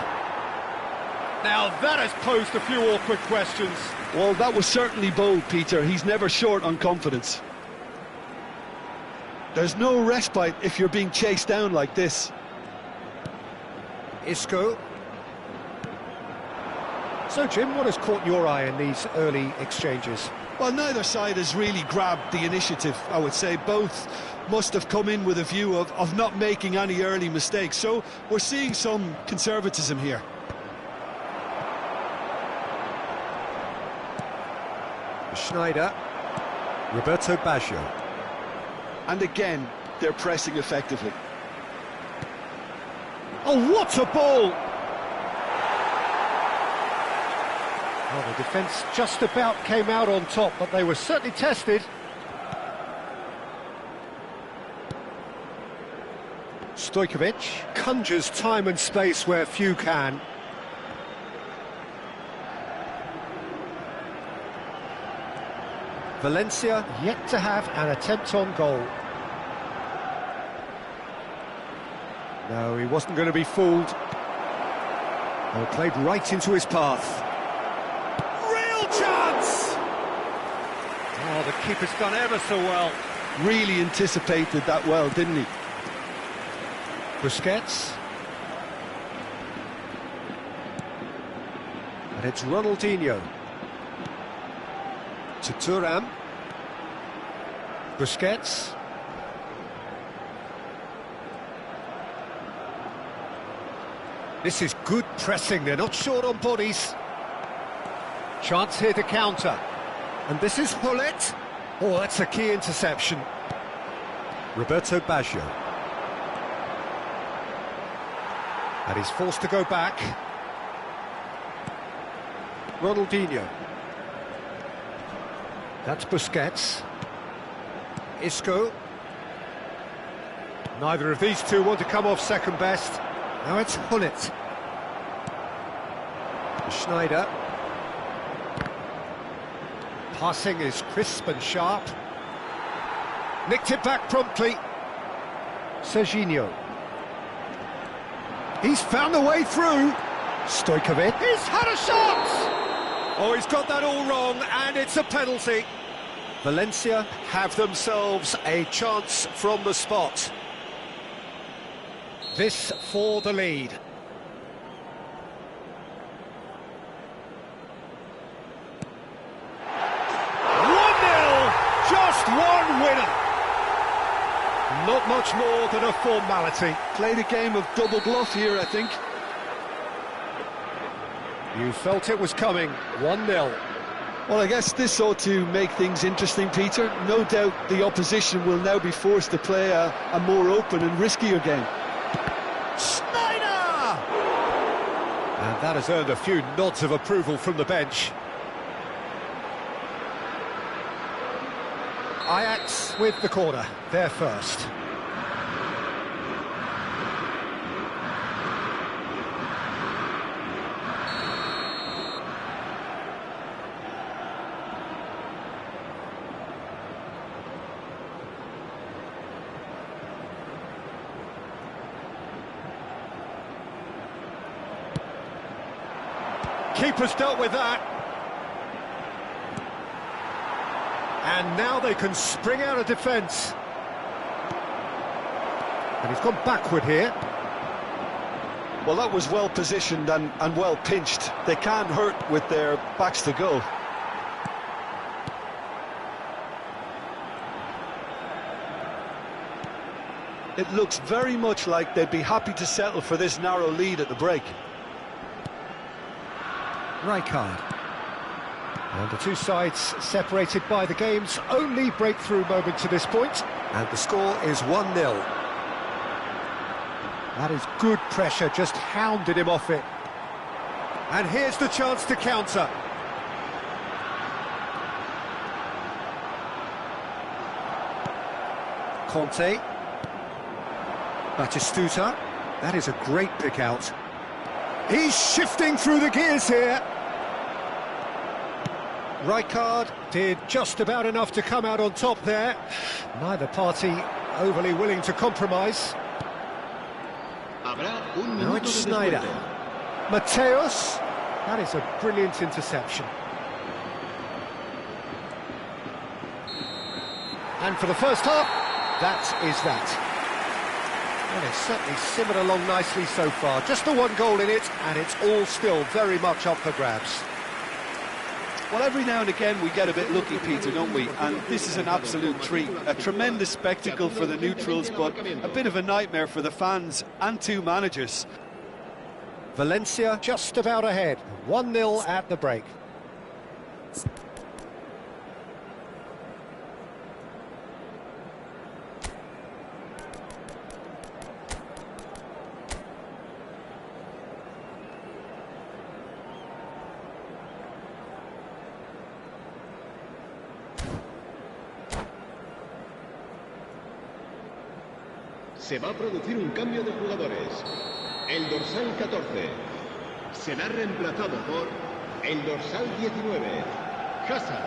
Speaker 1: Now that has posed a few awkward questions.
Speaker 2: Well, that was certainly bold, Peter. He's never short on confidence. There's no respite if you're being chased down like this.
Speaker 1: Isco. So, Jim, what has caught your eye in these early exchanges?
Speaker 2: Well, neither side has really grabbed the initiative, I would say. Both must have come in with a view of not making any early mistakes. So we're seeing some conservatism here.
Speaker 1: Schneider. Roberto Baggio.
Speaker 2: And again, they're pressing effectively.
Speaker 1: Oh, what a ball! Well, the defence just about came out on top, but they were certainly tested. Stojkovic conjures time and space where few can. Valencia yet to have an attempt on goal. No, he wasn't going to be fooled. They played right into his path. Real chance! Oh, the keeper's done ever so well.
Speaker 2: Really anticipated that well, didn't he?
Speaker 1: Busquets. And it's Ronaldinho. To Thuram. Busquets. This is good pressing, they're not short on bodies. Chance here to counter. And this is Hullet. Oh, that's a key interception. Roberto Baggio. And he's forced to go back. Ronaldinho. That's Busquets. Isco. Neither of these two want to come off second best. Now it's Hullet. Schneider. Passing is crisp and sharp. Nicked it back promptly. Serginho. He's found the way through. Stojkovic. He's had a shot! Oh, he's got that all wrong, and it's a penalty. Valencia have themselves a chance from the spot. This for the lead. Just one winner. Not much more than a formality.
Speaker 2: Played a game of double bluff here, I think.
Speaker 1: You felt it was coming. 1-0.
Speaker 2: Well, I guess this ought to make things interesting, Peter. No doubt the opposition will now be forced to play a more open and riskier game.
Speaker 1: Schneider! And that has earned a few nods of approval from the bench. Ajax with the corner, they're first. keeper's dealt with that. And now they can spring out of defence. And he's gone backward here.
Speaker 2: Well, that was well positioned and well pinched. They can't hurt with their backs to goal. It looks very much like they'd be happy to settle for this narrow lead at the break.
Speaker 1: Rijkaard. And the two sides separated by the game's only breakthrough moment to this point. And the score is 1-0. That is good pressure, just hounded him off it. And here's the chance to counter. Conte. Batistuta. That is a great pick out. He's shifting through the gears here. Rijkaard did just about enough to come out on top there. Neither party overly willing to compromise. Now it's Snyder. Mateos. That is a brilliant interception. And for the first half, that is that. Well, it's certainly simmered along nicely so far. Just the one goal in it, and it's all still very much up for grabs.
Speaker 4: Well, every now and again we get a bit lucky, Peter, don't we? And this is an absolute treat. A tremendous spectacle for the neutrals, but a bit of a nightmare for the fans and two managers.
Speaker 1: Valencia just about ahead. 1-0 at the break.
Speaker 3: Se va a producir un cambio de jugadores. El dorsal 14 será reemplazado por el dorsal 19, Hazard.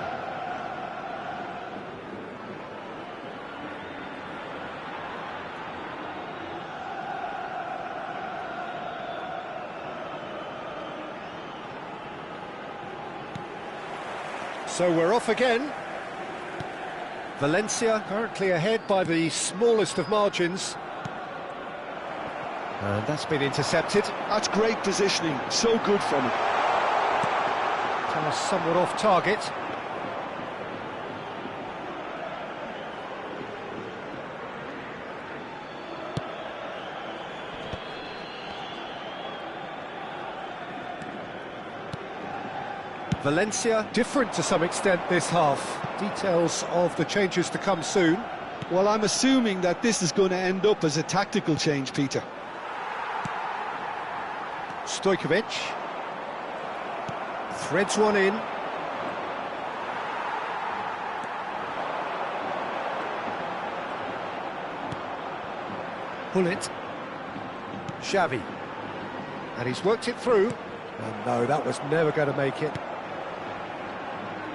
Speaker 1: So we're off again. Valencia currently ahead by the smallest of margins. And that's been intercepted.
Speaker 2: That's great positioning, so good from him.
Speaker 1: Thomas somewhat off target. Valencia different to some extent this half. Details of the changes to come soon.
Speaker 2: Well, I'm assuming that this is going to end up as a tactical change, Peter.
Speaker 1: Stojkovic threads one in. Bullet. Xavi. And he's worked it through. And no, that was never going to make it.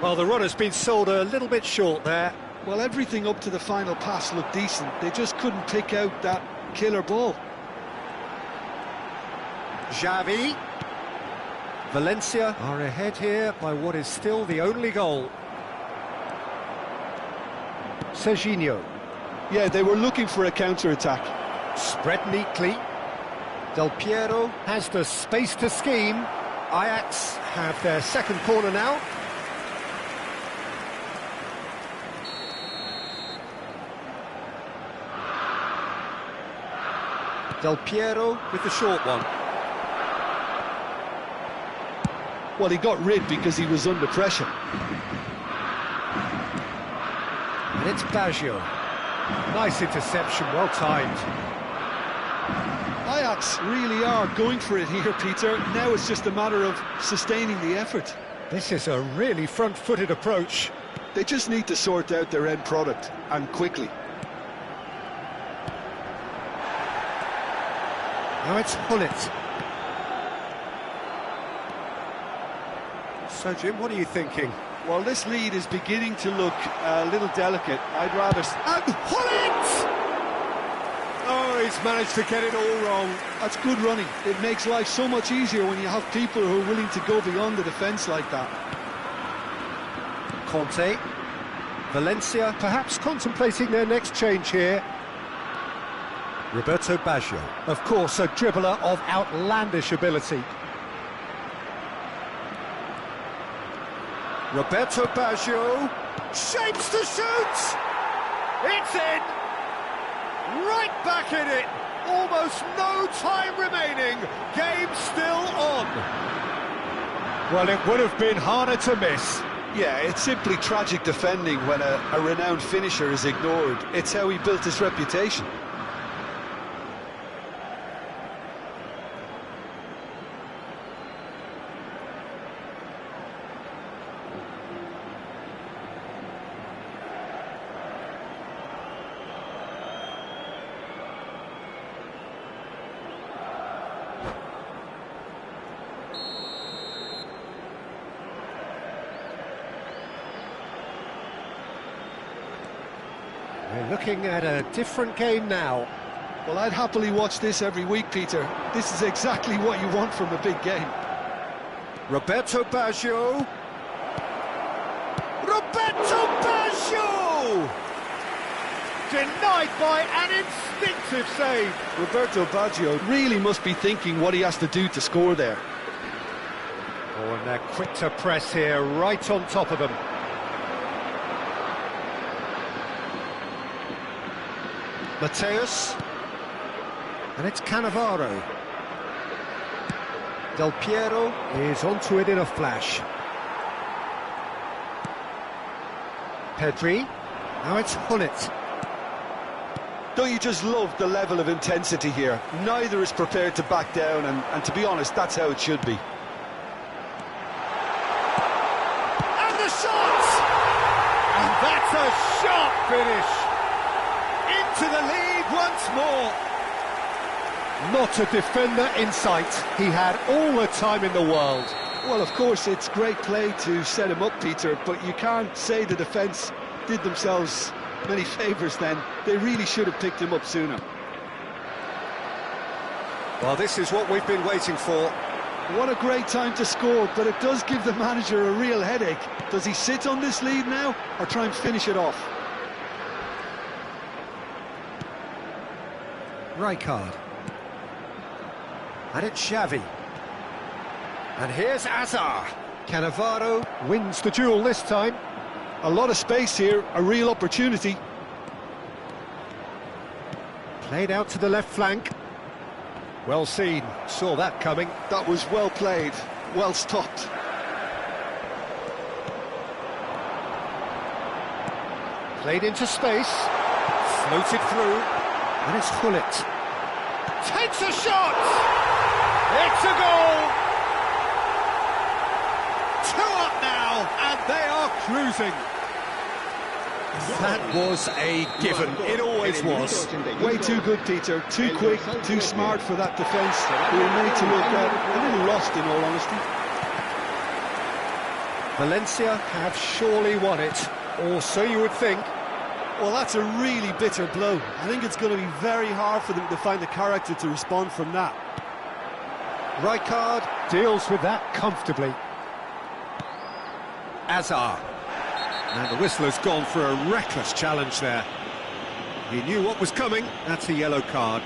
Speaker 1: Well, the run has been sold a little bit short there.
Speaker 2: Well, everything up to the final pass looked decent. They just couldn't pick out that killer ball.
Speaker 1: Xavi. Valencia are ahead here by what is still the only goal. Serginho.
Speaker 2: Yeah, they were looking for a counter-attack.
Speaker 1: Spread neatly. Del Piero has the space to scheme. Ajax have their second corner now. Del Piero with the short one.
Speaker 2: Well, he got rid because he was under pressure.
Speaker 1: And it's Baggio. Nice interception, well timed.
Speaker 2: Ajax really are going for it here, Peter. Now it's just a matter of sustaining the effort.
Speaker 1: This is a really front-footed approach.
Speaker 2: They just need to sort out their end product, and quickly.
Speaker 1: Now it's Bullet. So, Jim, what are you thinking?
Speaker 4: Well, this lead is beginning to look a little delicate. I'd rather...
Speaker 1: And Bullet! Oh, he's managed to get it all wrong.
Speaker 2: That's good running. It makes life so much easier when you have people who are willing to go beyond the defence like that.
Speaker 1: Conte. Valencia perhaps contemplating their next change here. Roberto Baggio, of course, a dribbler of outlandish ability. Roberto Baggio shapes to shoot! It's in! Right back in it! Almost no time remaining. Game still on. Well, it would have been harder to miss.
Speaker 2: Yeah, it's simply tragic defending when a renowned finisher is ignored. It's how he built his reputation.
Speaker 1: We're looking at a different game now.
Speaker 2: Well, I'd happily watch this every week, Peter. This is exactly what you want from a big game.
Speaker 1: Roberto Baggio. Roberto Baggio! Denied by an instinctive save.
Speaker 2: Roberto Baggio really must be thinking what he has to do to score there.
Speaker 1: Oh, and they're quick to press here, right on top of them. Mateus, and it's Cannavaro. Del Piero is onto it in a flash. Pedri, now it's Hullet.
Speaker 2: Don't you just love the level of intensity here? Neither is prepared to back down, and to be honest, that's how it should be.
Speaker 1: And the shot! And that's a sharp finish! To the lead once more. Not a defender in sight. He had all the time in the world.
Speaker 2: Well, of course, it's great play to set him up, Peter, but you can't say the defence did themselves many favours then. They really should have picked him up sooner.
Speaker 1: Well, this is what we've been waiting for.
Speaker 2: What a great time to score, but it does give the manager a real headache. Does he sit on this lead now, or try and finish it off?
Speaker 1: Rijkaard. And it's Xavi. And here's Azar. Cannavaro wins the duel this time.
Speaker 2: A lot of space here, a real opportunity.
Speaker 1: Played out to the left flank. Well seen, saw that coming.
Speaker 2: That was well played, well stopped.
Speaker 1: Played into space, floated through. And it's Hullet. Takes a shot! It's a goal! 2 up now, and they are cruising. That was a given. It always was.
Speaker 2: Way too good, Peter. Too quick, too smart for that defence. They were made to look a little lost, in all honesty.
Speaker 1: Valencia have surely won it, or so you would think.
Speaker 4: Well, that's a really bitter blow. I think it's going to be very hard for them to find the character to respond from that.
Speaker 1: Rijkaard deals with that comfortably. Azar. And the whistler's gone for a reckless challenge there. He knew what was coming. That's a yellow card.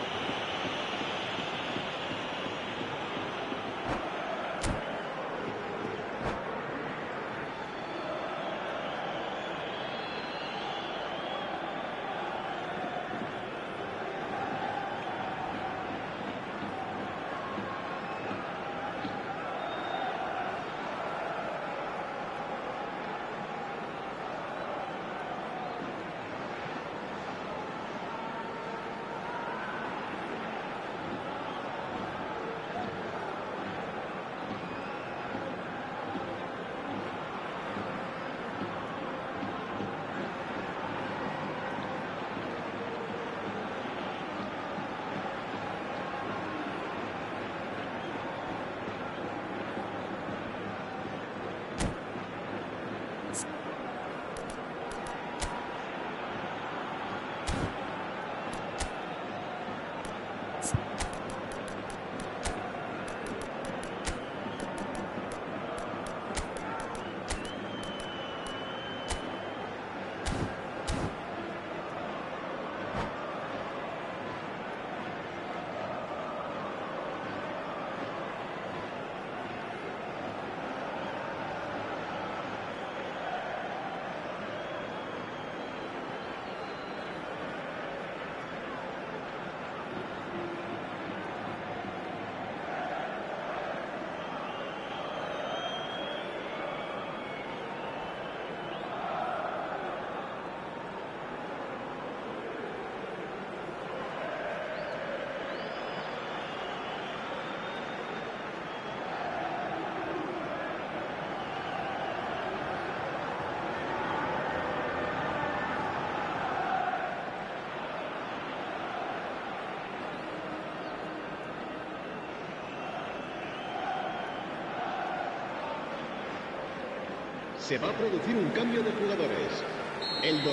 Speaker 3: Se va a producir un cambio de jugadores.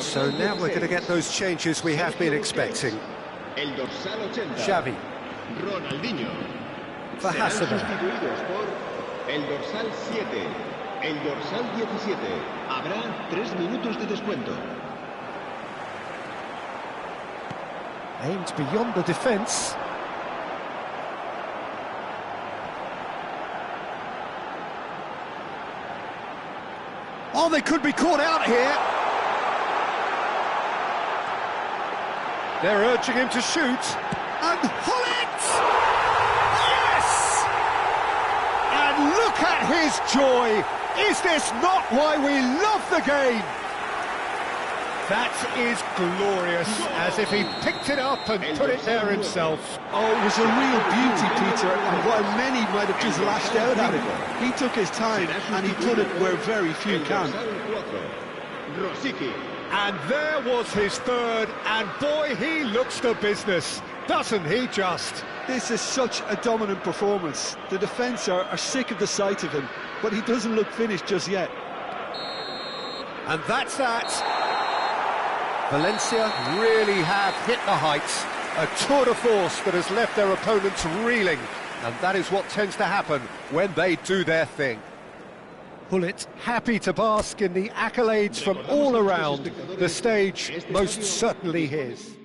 Speaker 1: So now we're going to get those changes we have been expecting.
Speaker 3: El dorsal 80.
Speaker 1: Xavi.
Speaker 3: Ronaldinho.
Speaker 1: For
Speaker 3: Serán
Speaker 1: Hassan.
Speaker 3: sustituidos por el dorsal 7, el dorsal 17. Habrá 3 minutos de descuento.
Speaker 1: Aimed beyond the defence. Oh, they could be caught out here. They're urging him to shoot. And Hullet! Yes! And look at his joy. Is this not why we love the game? That is glorious, as if he picked it up and put it there himself.
Speaker 4: Oh, it was a real beauty, Peter, and while many might have just lashed out at it, he took his time and he put it where very few can.
Speaker 3: Rosicky.
Speaker 1: And there was his third, and boy, he looks the business, doesn't he just?
Speaker 4: This is such a dominant performance. The defence are sick of the sight of him, but he doesn't look finished just yet.
Speaker 1: And that's that. Valencia really have hit the heights. A tour de force that has left their opponents reeling. And that is what tends to happen when they do their thing. Hullet happy to bask in the accolades from all around. The stage most certainly his.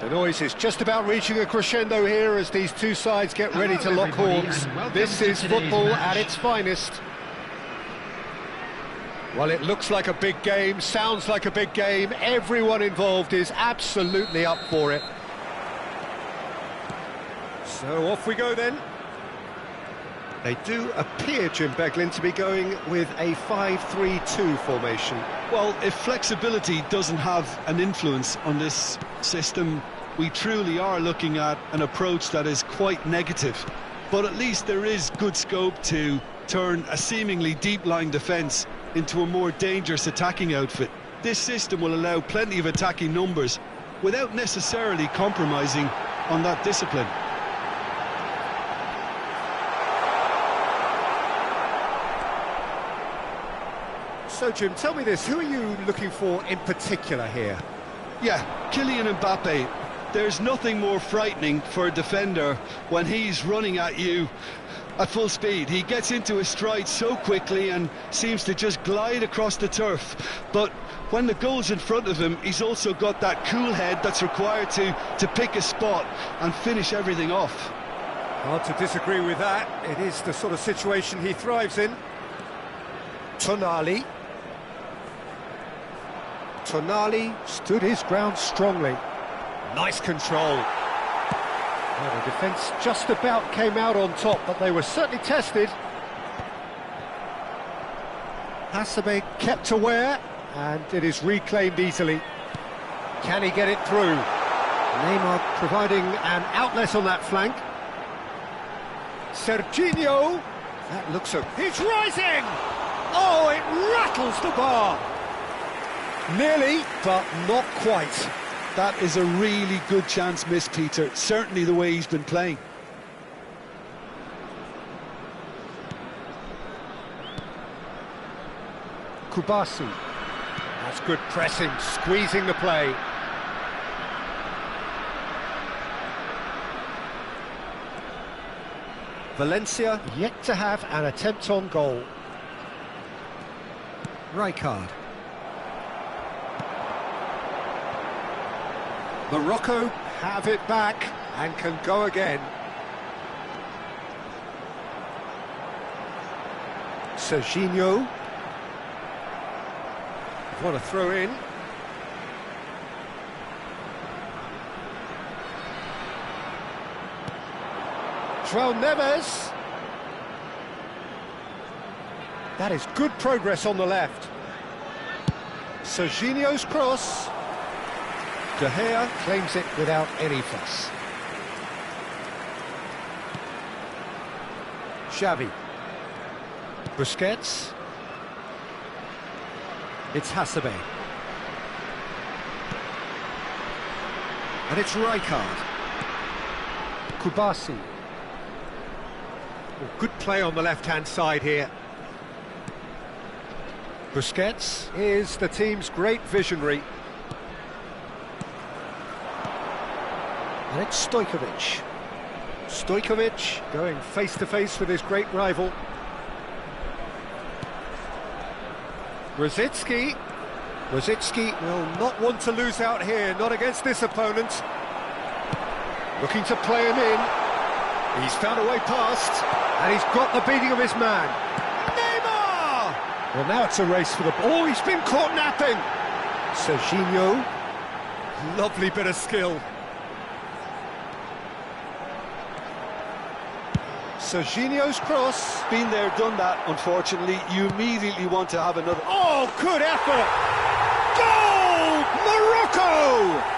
Speaker 1: The noise is just about reaching a crescendo here as these two sides get ready to lock horns. This is football at its finest. Well, it looks like a big game, sounds like a big game. Everyone involved is absolutely up for it. So off we go then. They do appear, Jim Beglin, to be going with a 5-3-2 formation.
Speaker 4: Well, if flexibility doesn't have an influence on this system, we truly are looking at an approach that is quite negative. But at least there is good scope to turn a seemingly deep-lying defence into a more dangerous attacking outfit. This system will allow plenty of attacking numbers without necessarily compromising on that discipline.
Speaker 1: So, Jim, tell me this, who are you looking for in particular here?
Speaker 4: Yeah, Kylian Mbappe. There's nothing more frightening for a defender when he's running at you at full speed. He gets into his stride so quickly and seems to just glide across the turf. But when the goal's in front of him, he's also got that cool head that's required to pick a spot and finish everything off.
Speaker 1: Hard to disagree with that. It is the sort of situation he thrives in. Tonali. Tonali stood his ground strongly. Nice control. Well, the defence just about came out on top, but they were certainly tested. Hasebe kept aware, and it is reclaimed easily. Can he get it through? Neymar providing an outlet on that flank. Serginho, that looks a... He's rising! Oh, it rattles the bar! Nearly, but not quite.
Speaker 2: That is a really good chance missed, Peter. Certainly the way he's been playing.
Speaker 1: Kubasi. That's good pressing, squeezing the play. Valencia yet to have an attempt on goal. Rijkaard. Morocco have it back and can go again. Serginho. What a throw in. João Neves. That is good progress on the left. Serginho's cross. De Gea claims it without any fuss. Xavi. Busquets. It's Hasebe. And it's Rijkaard. Kubasi. Oh, good play on the left-hand side here. Busquets is the team's great visionary. And it's Stojkovic. Stojkovic going face-to-face with his great rival. Rosicki. Rosicki will not want to lose out here, not against this opponent. Looking to play him in. He's found a way past, and he's got the beating of his man. Neymar! Well, now it's a race for the ball. Oh, he's been caught napping. Serginho. Lovely bit of skill. Serginho's cross.
Speaker 2: Been there, done that, unfortunately. You immediately want to have another...
Speaker 1: Oh, good effort! Goal! Morocco!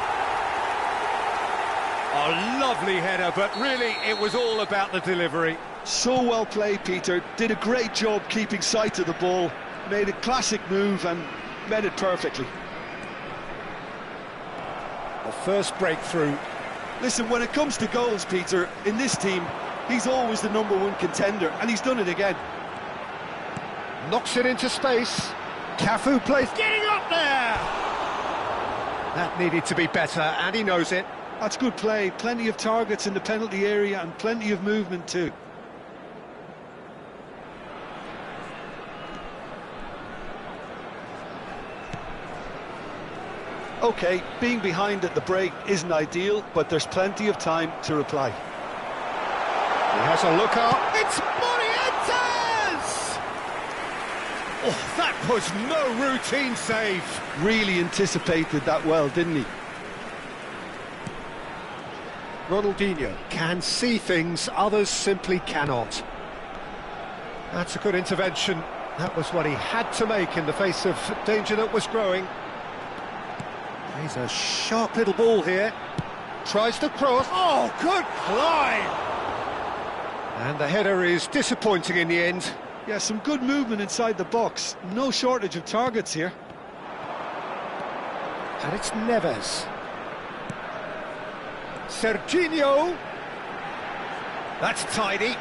Speaker 1: A lovely header, but really it was all about the delivery.
Speaker 2: So well played, Peter. Did a great job keeping sight of the ball. Made a classic move and met it perfectly.
Speaker 1: The first breakthrough.
Speaker 2: Listen, when it comes to goals, Peter, in this team, he's always the #1 contender, and he's done it again.
Speaker 1: Knocks it into space. Cafu plays, getting up there! That needed to be better, and he knows it.
Speaker 2: That's good play. Plenty of targets in the penalty area and plenty of movement too. OK, being behind at the break isn't ideal, but there's plenty of time to reply.
Speaker 1: He has a look up. It's Morientes! Oh, that was no routine save.
Speaker 2: Really anticipated that well, didn't he?
Speaker 1: Ronaldinho can see things others simply cannot. That's a good intervention. That was what he had to make in the face of danger that was growing. He's a sharp little ball here. Tries to cross. Oh, good climb! And the header is disappointing in the end.
Speaker 2: Yeah, some good movement inside the box. No shortage of targets here.
Speaker 1: And it's Neves. Serginho. That's tidy.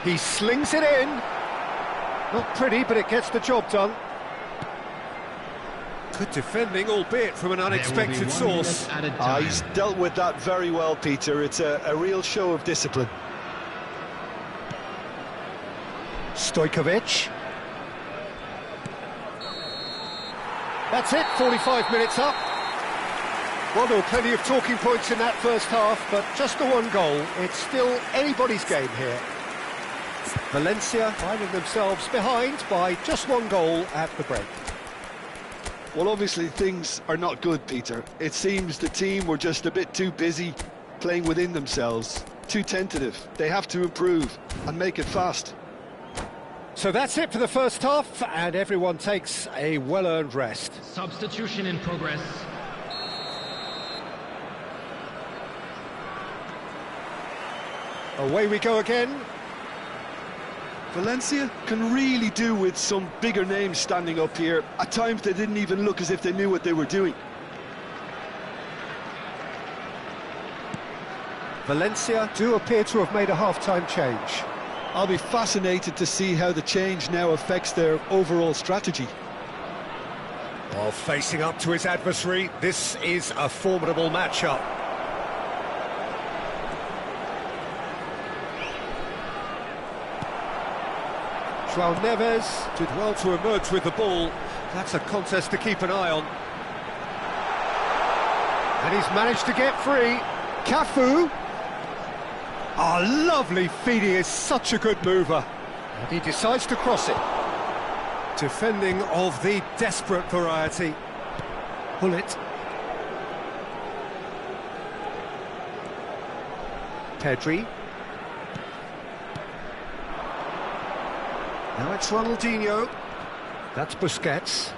Speaker 1: He slings it in. Not pretty, but it gets the job done. Good defending, albeit from an unexpected source.
Speaker 2: He's dealt with that very well, Peter. It's a real show of discipline.
Speaker 1: Stojkovic. That's it, 45 minutes up. Well, there were plenty of talking points in that first half, but just the one goal. It's still anybody's game here. Valencia finding themselves behind by just one goal at the break.
Speaker 2: Well, obviously things are not good, Peter. It seems the team were just a bit too busy playing within themselves, too tentative. They have to improve and make it fast.
Speaker 1: So that's it for the first half, and everyone takes a well-earned rest.
Speaker 5: Substitution in progress.
Speaker 1: Away we go again.
Speaker 2: Valencia can really do with some bigger names standing up here. At times they didn't even look as if they knew what they were doing.
Speaker 1: Valencia do appear to have made a half-time change.
Speaker 2: I'll be fascinated to see how the change now affects their overall strategy.
Speaker 1: While facing up to his adversary, this is a formidable matchup. João Neves did well to emerge with the ball. That's a contest to keep an eye on. And he's managed to get free. Cafu. Oh, lovely feed. He is such a good mover. And he decides to cross it. Defending of the desperate variety. Bullet. Pedri. Now it's Ronaldinho. That's Busquets.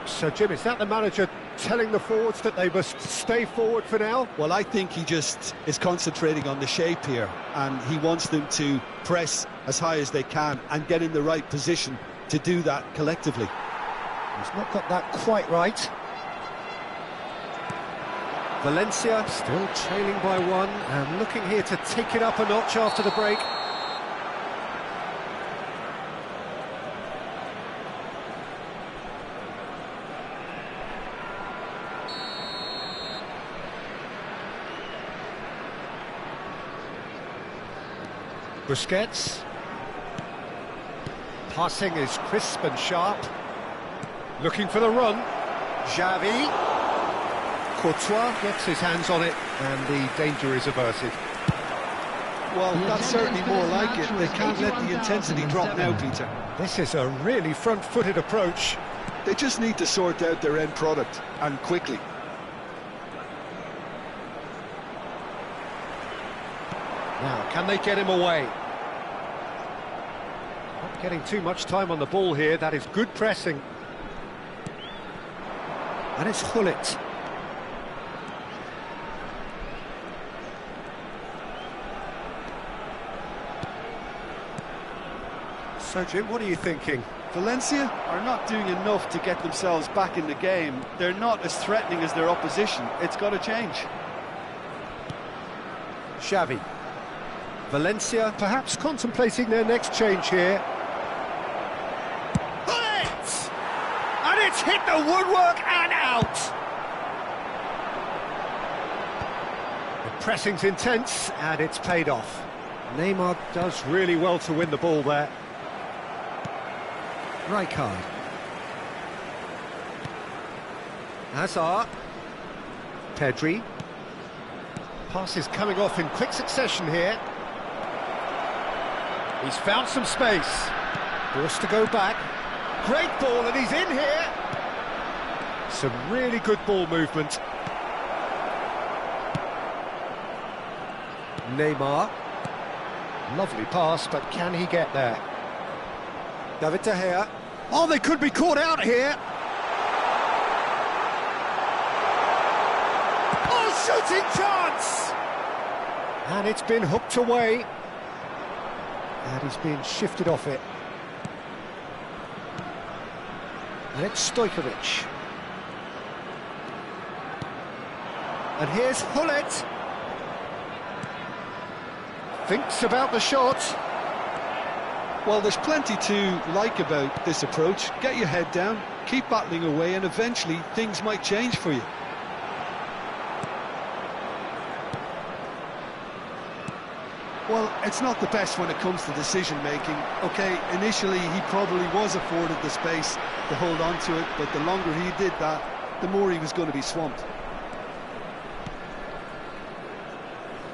Speaker 1: So, Jim, is that the manager telling the forwards that they must stay forward for now?
Speaker 2: Well, I think he just is concentrating on the shape here, and he wants them to press as high as they can and get in the right position to do that collectively.
Speaker 1: He's not got that quite right. Valencia still trailing by one and looking here to take it up a notch after the break. Busquets. Passing is crisp and sharp. Looking for the run. Xavi. Courtois gets his hands on it, and the danger is averted.
Speaker 2: Well, that's certainly more like it. They can't let the intensity drop now, Peter.
Speaker 1: This is a really front-footed approach.
Speaker 2: They just need to sort out their end product, and quickly.
Speaker 1: Now, can they get him away? Not getting too much time on the ball here. That is good pressing. And it's Hullet. So, Jim, what are you thinking?
Speaker 4: Valencia are not doing enough to get themselves back in the game. They're not as threatening as their opposition. It's got to change.
Speaker 1: Xavi. Valencia perhaps contemplating their next change here. Bullet! And it's hit the woodwork and out! The pressing's intense and it's paid off. Neymar does really well to win the ball there. Rijkaard. Hazard. Pedri. Passes coming off in quick succession here. He's found some space. Forced to go back. Great ball, and he's in here. Some really good ball movement. Neymar. Lovely pass, but can he get there? David De Gea. Oh, they could be caught out here. Oh, shooting chance! And it's been hooked away. And he's being shifted off it. And it's Stojkovic. And here's Hullet. Thinks about the shot.
Speaker 2: Well, there's plenty to like about this approach. Get your head down, keep battling away, and eventually things might change for you. Well, it's not the best when it comes to decision-making. OK, initially he probably was afforded the space to hold on to it, but the longer he did that, the more he was going to be swamped.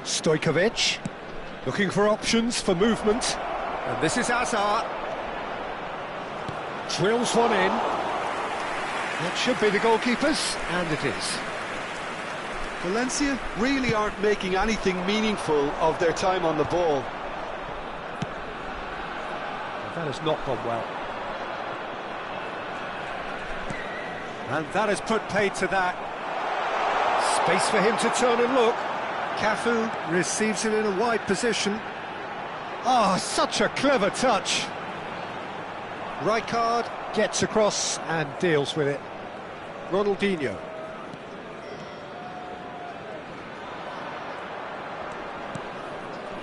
Speaker 1: Stojkovic, looking for options for movement. And this is Azar. Drills one in. That should be the goalkeeper's, and it is.
Speaker 4: Valencia really aren't making anything meaningful of their time on the ball.
Speaker 1: That has not gone well. And that has put paid to that. Space for him to turn and look. Cafu receives it in a wide position. Ah, such a clever touch. Rijkaard gets across and deals with it. Ronaldinho.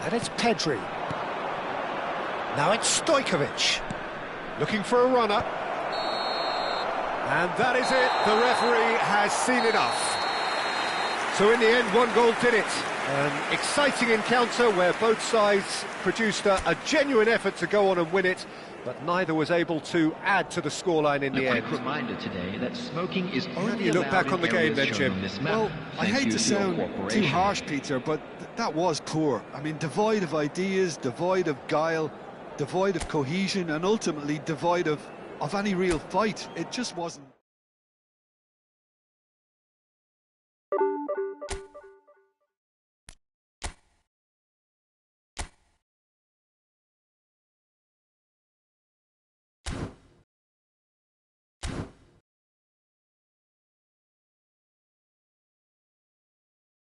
Speaker 1: And it's Pedri. Now it's Stojkovic. Looking for a runner. And that is it. The referee has seen enough. So in the end, one goal did it. An exciting encounter where both sides produced a genuine effort to go on and win it, but neither was able to add to the scoreline in the end.
Speaker 5: A quick reminder today that smoking is
Speaker 1: How do
Speaker 5: only
Speaker 1: you look
Speaker 5: allowed
Speaker 1: back on the
Speaker 5: in
Speaker 1: game
Speaker 5: areas
Speaker 1: then,
Speaker 5: shown
Speaker 1: Jim?
Speaker 5: on this map.
Speaker 4: Well, I
Speaker 5: Thank
Speaker 4: hate
Speaker 5: you
Speaker 4: to
Speaker 5: for your
Speaker 4: sound too
Speaker 5: cooperation.
Speaker 4: harsh, Peter, but that was poor. I mean, devoid of ideas, devoid of guile, devoid of cohesion, and ultimately devoid of any real fight. It just wasn't.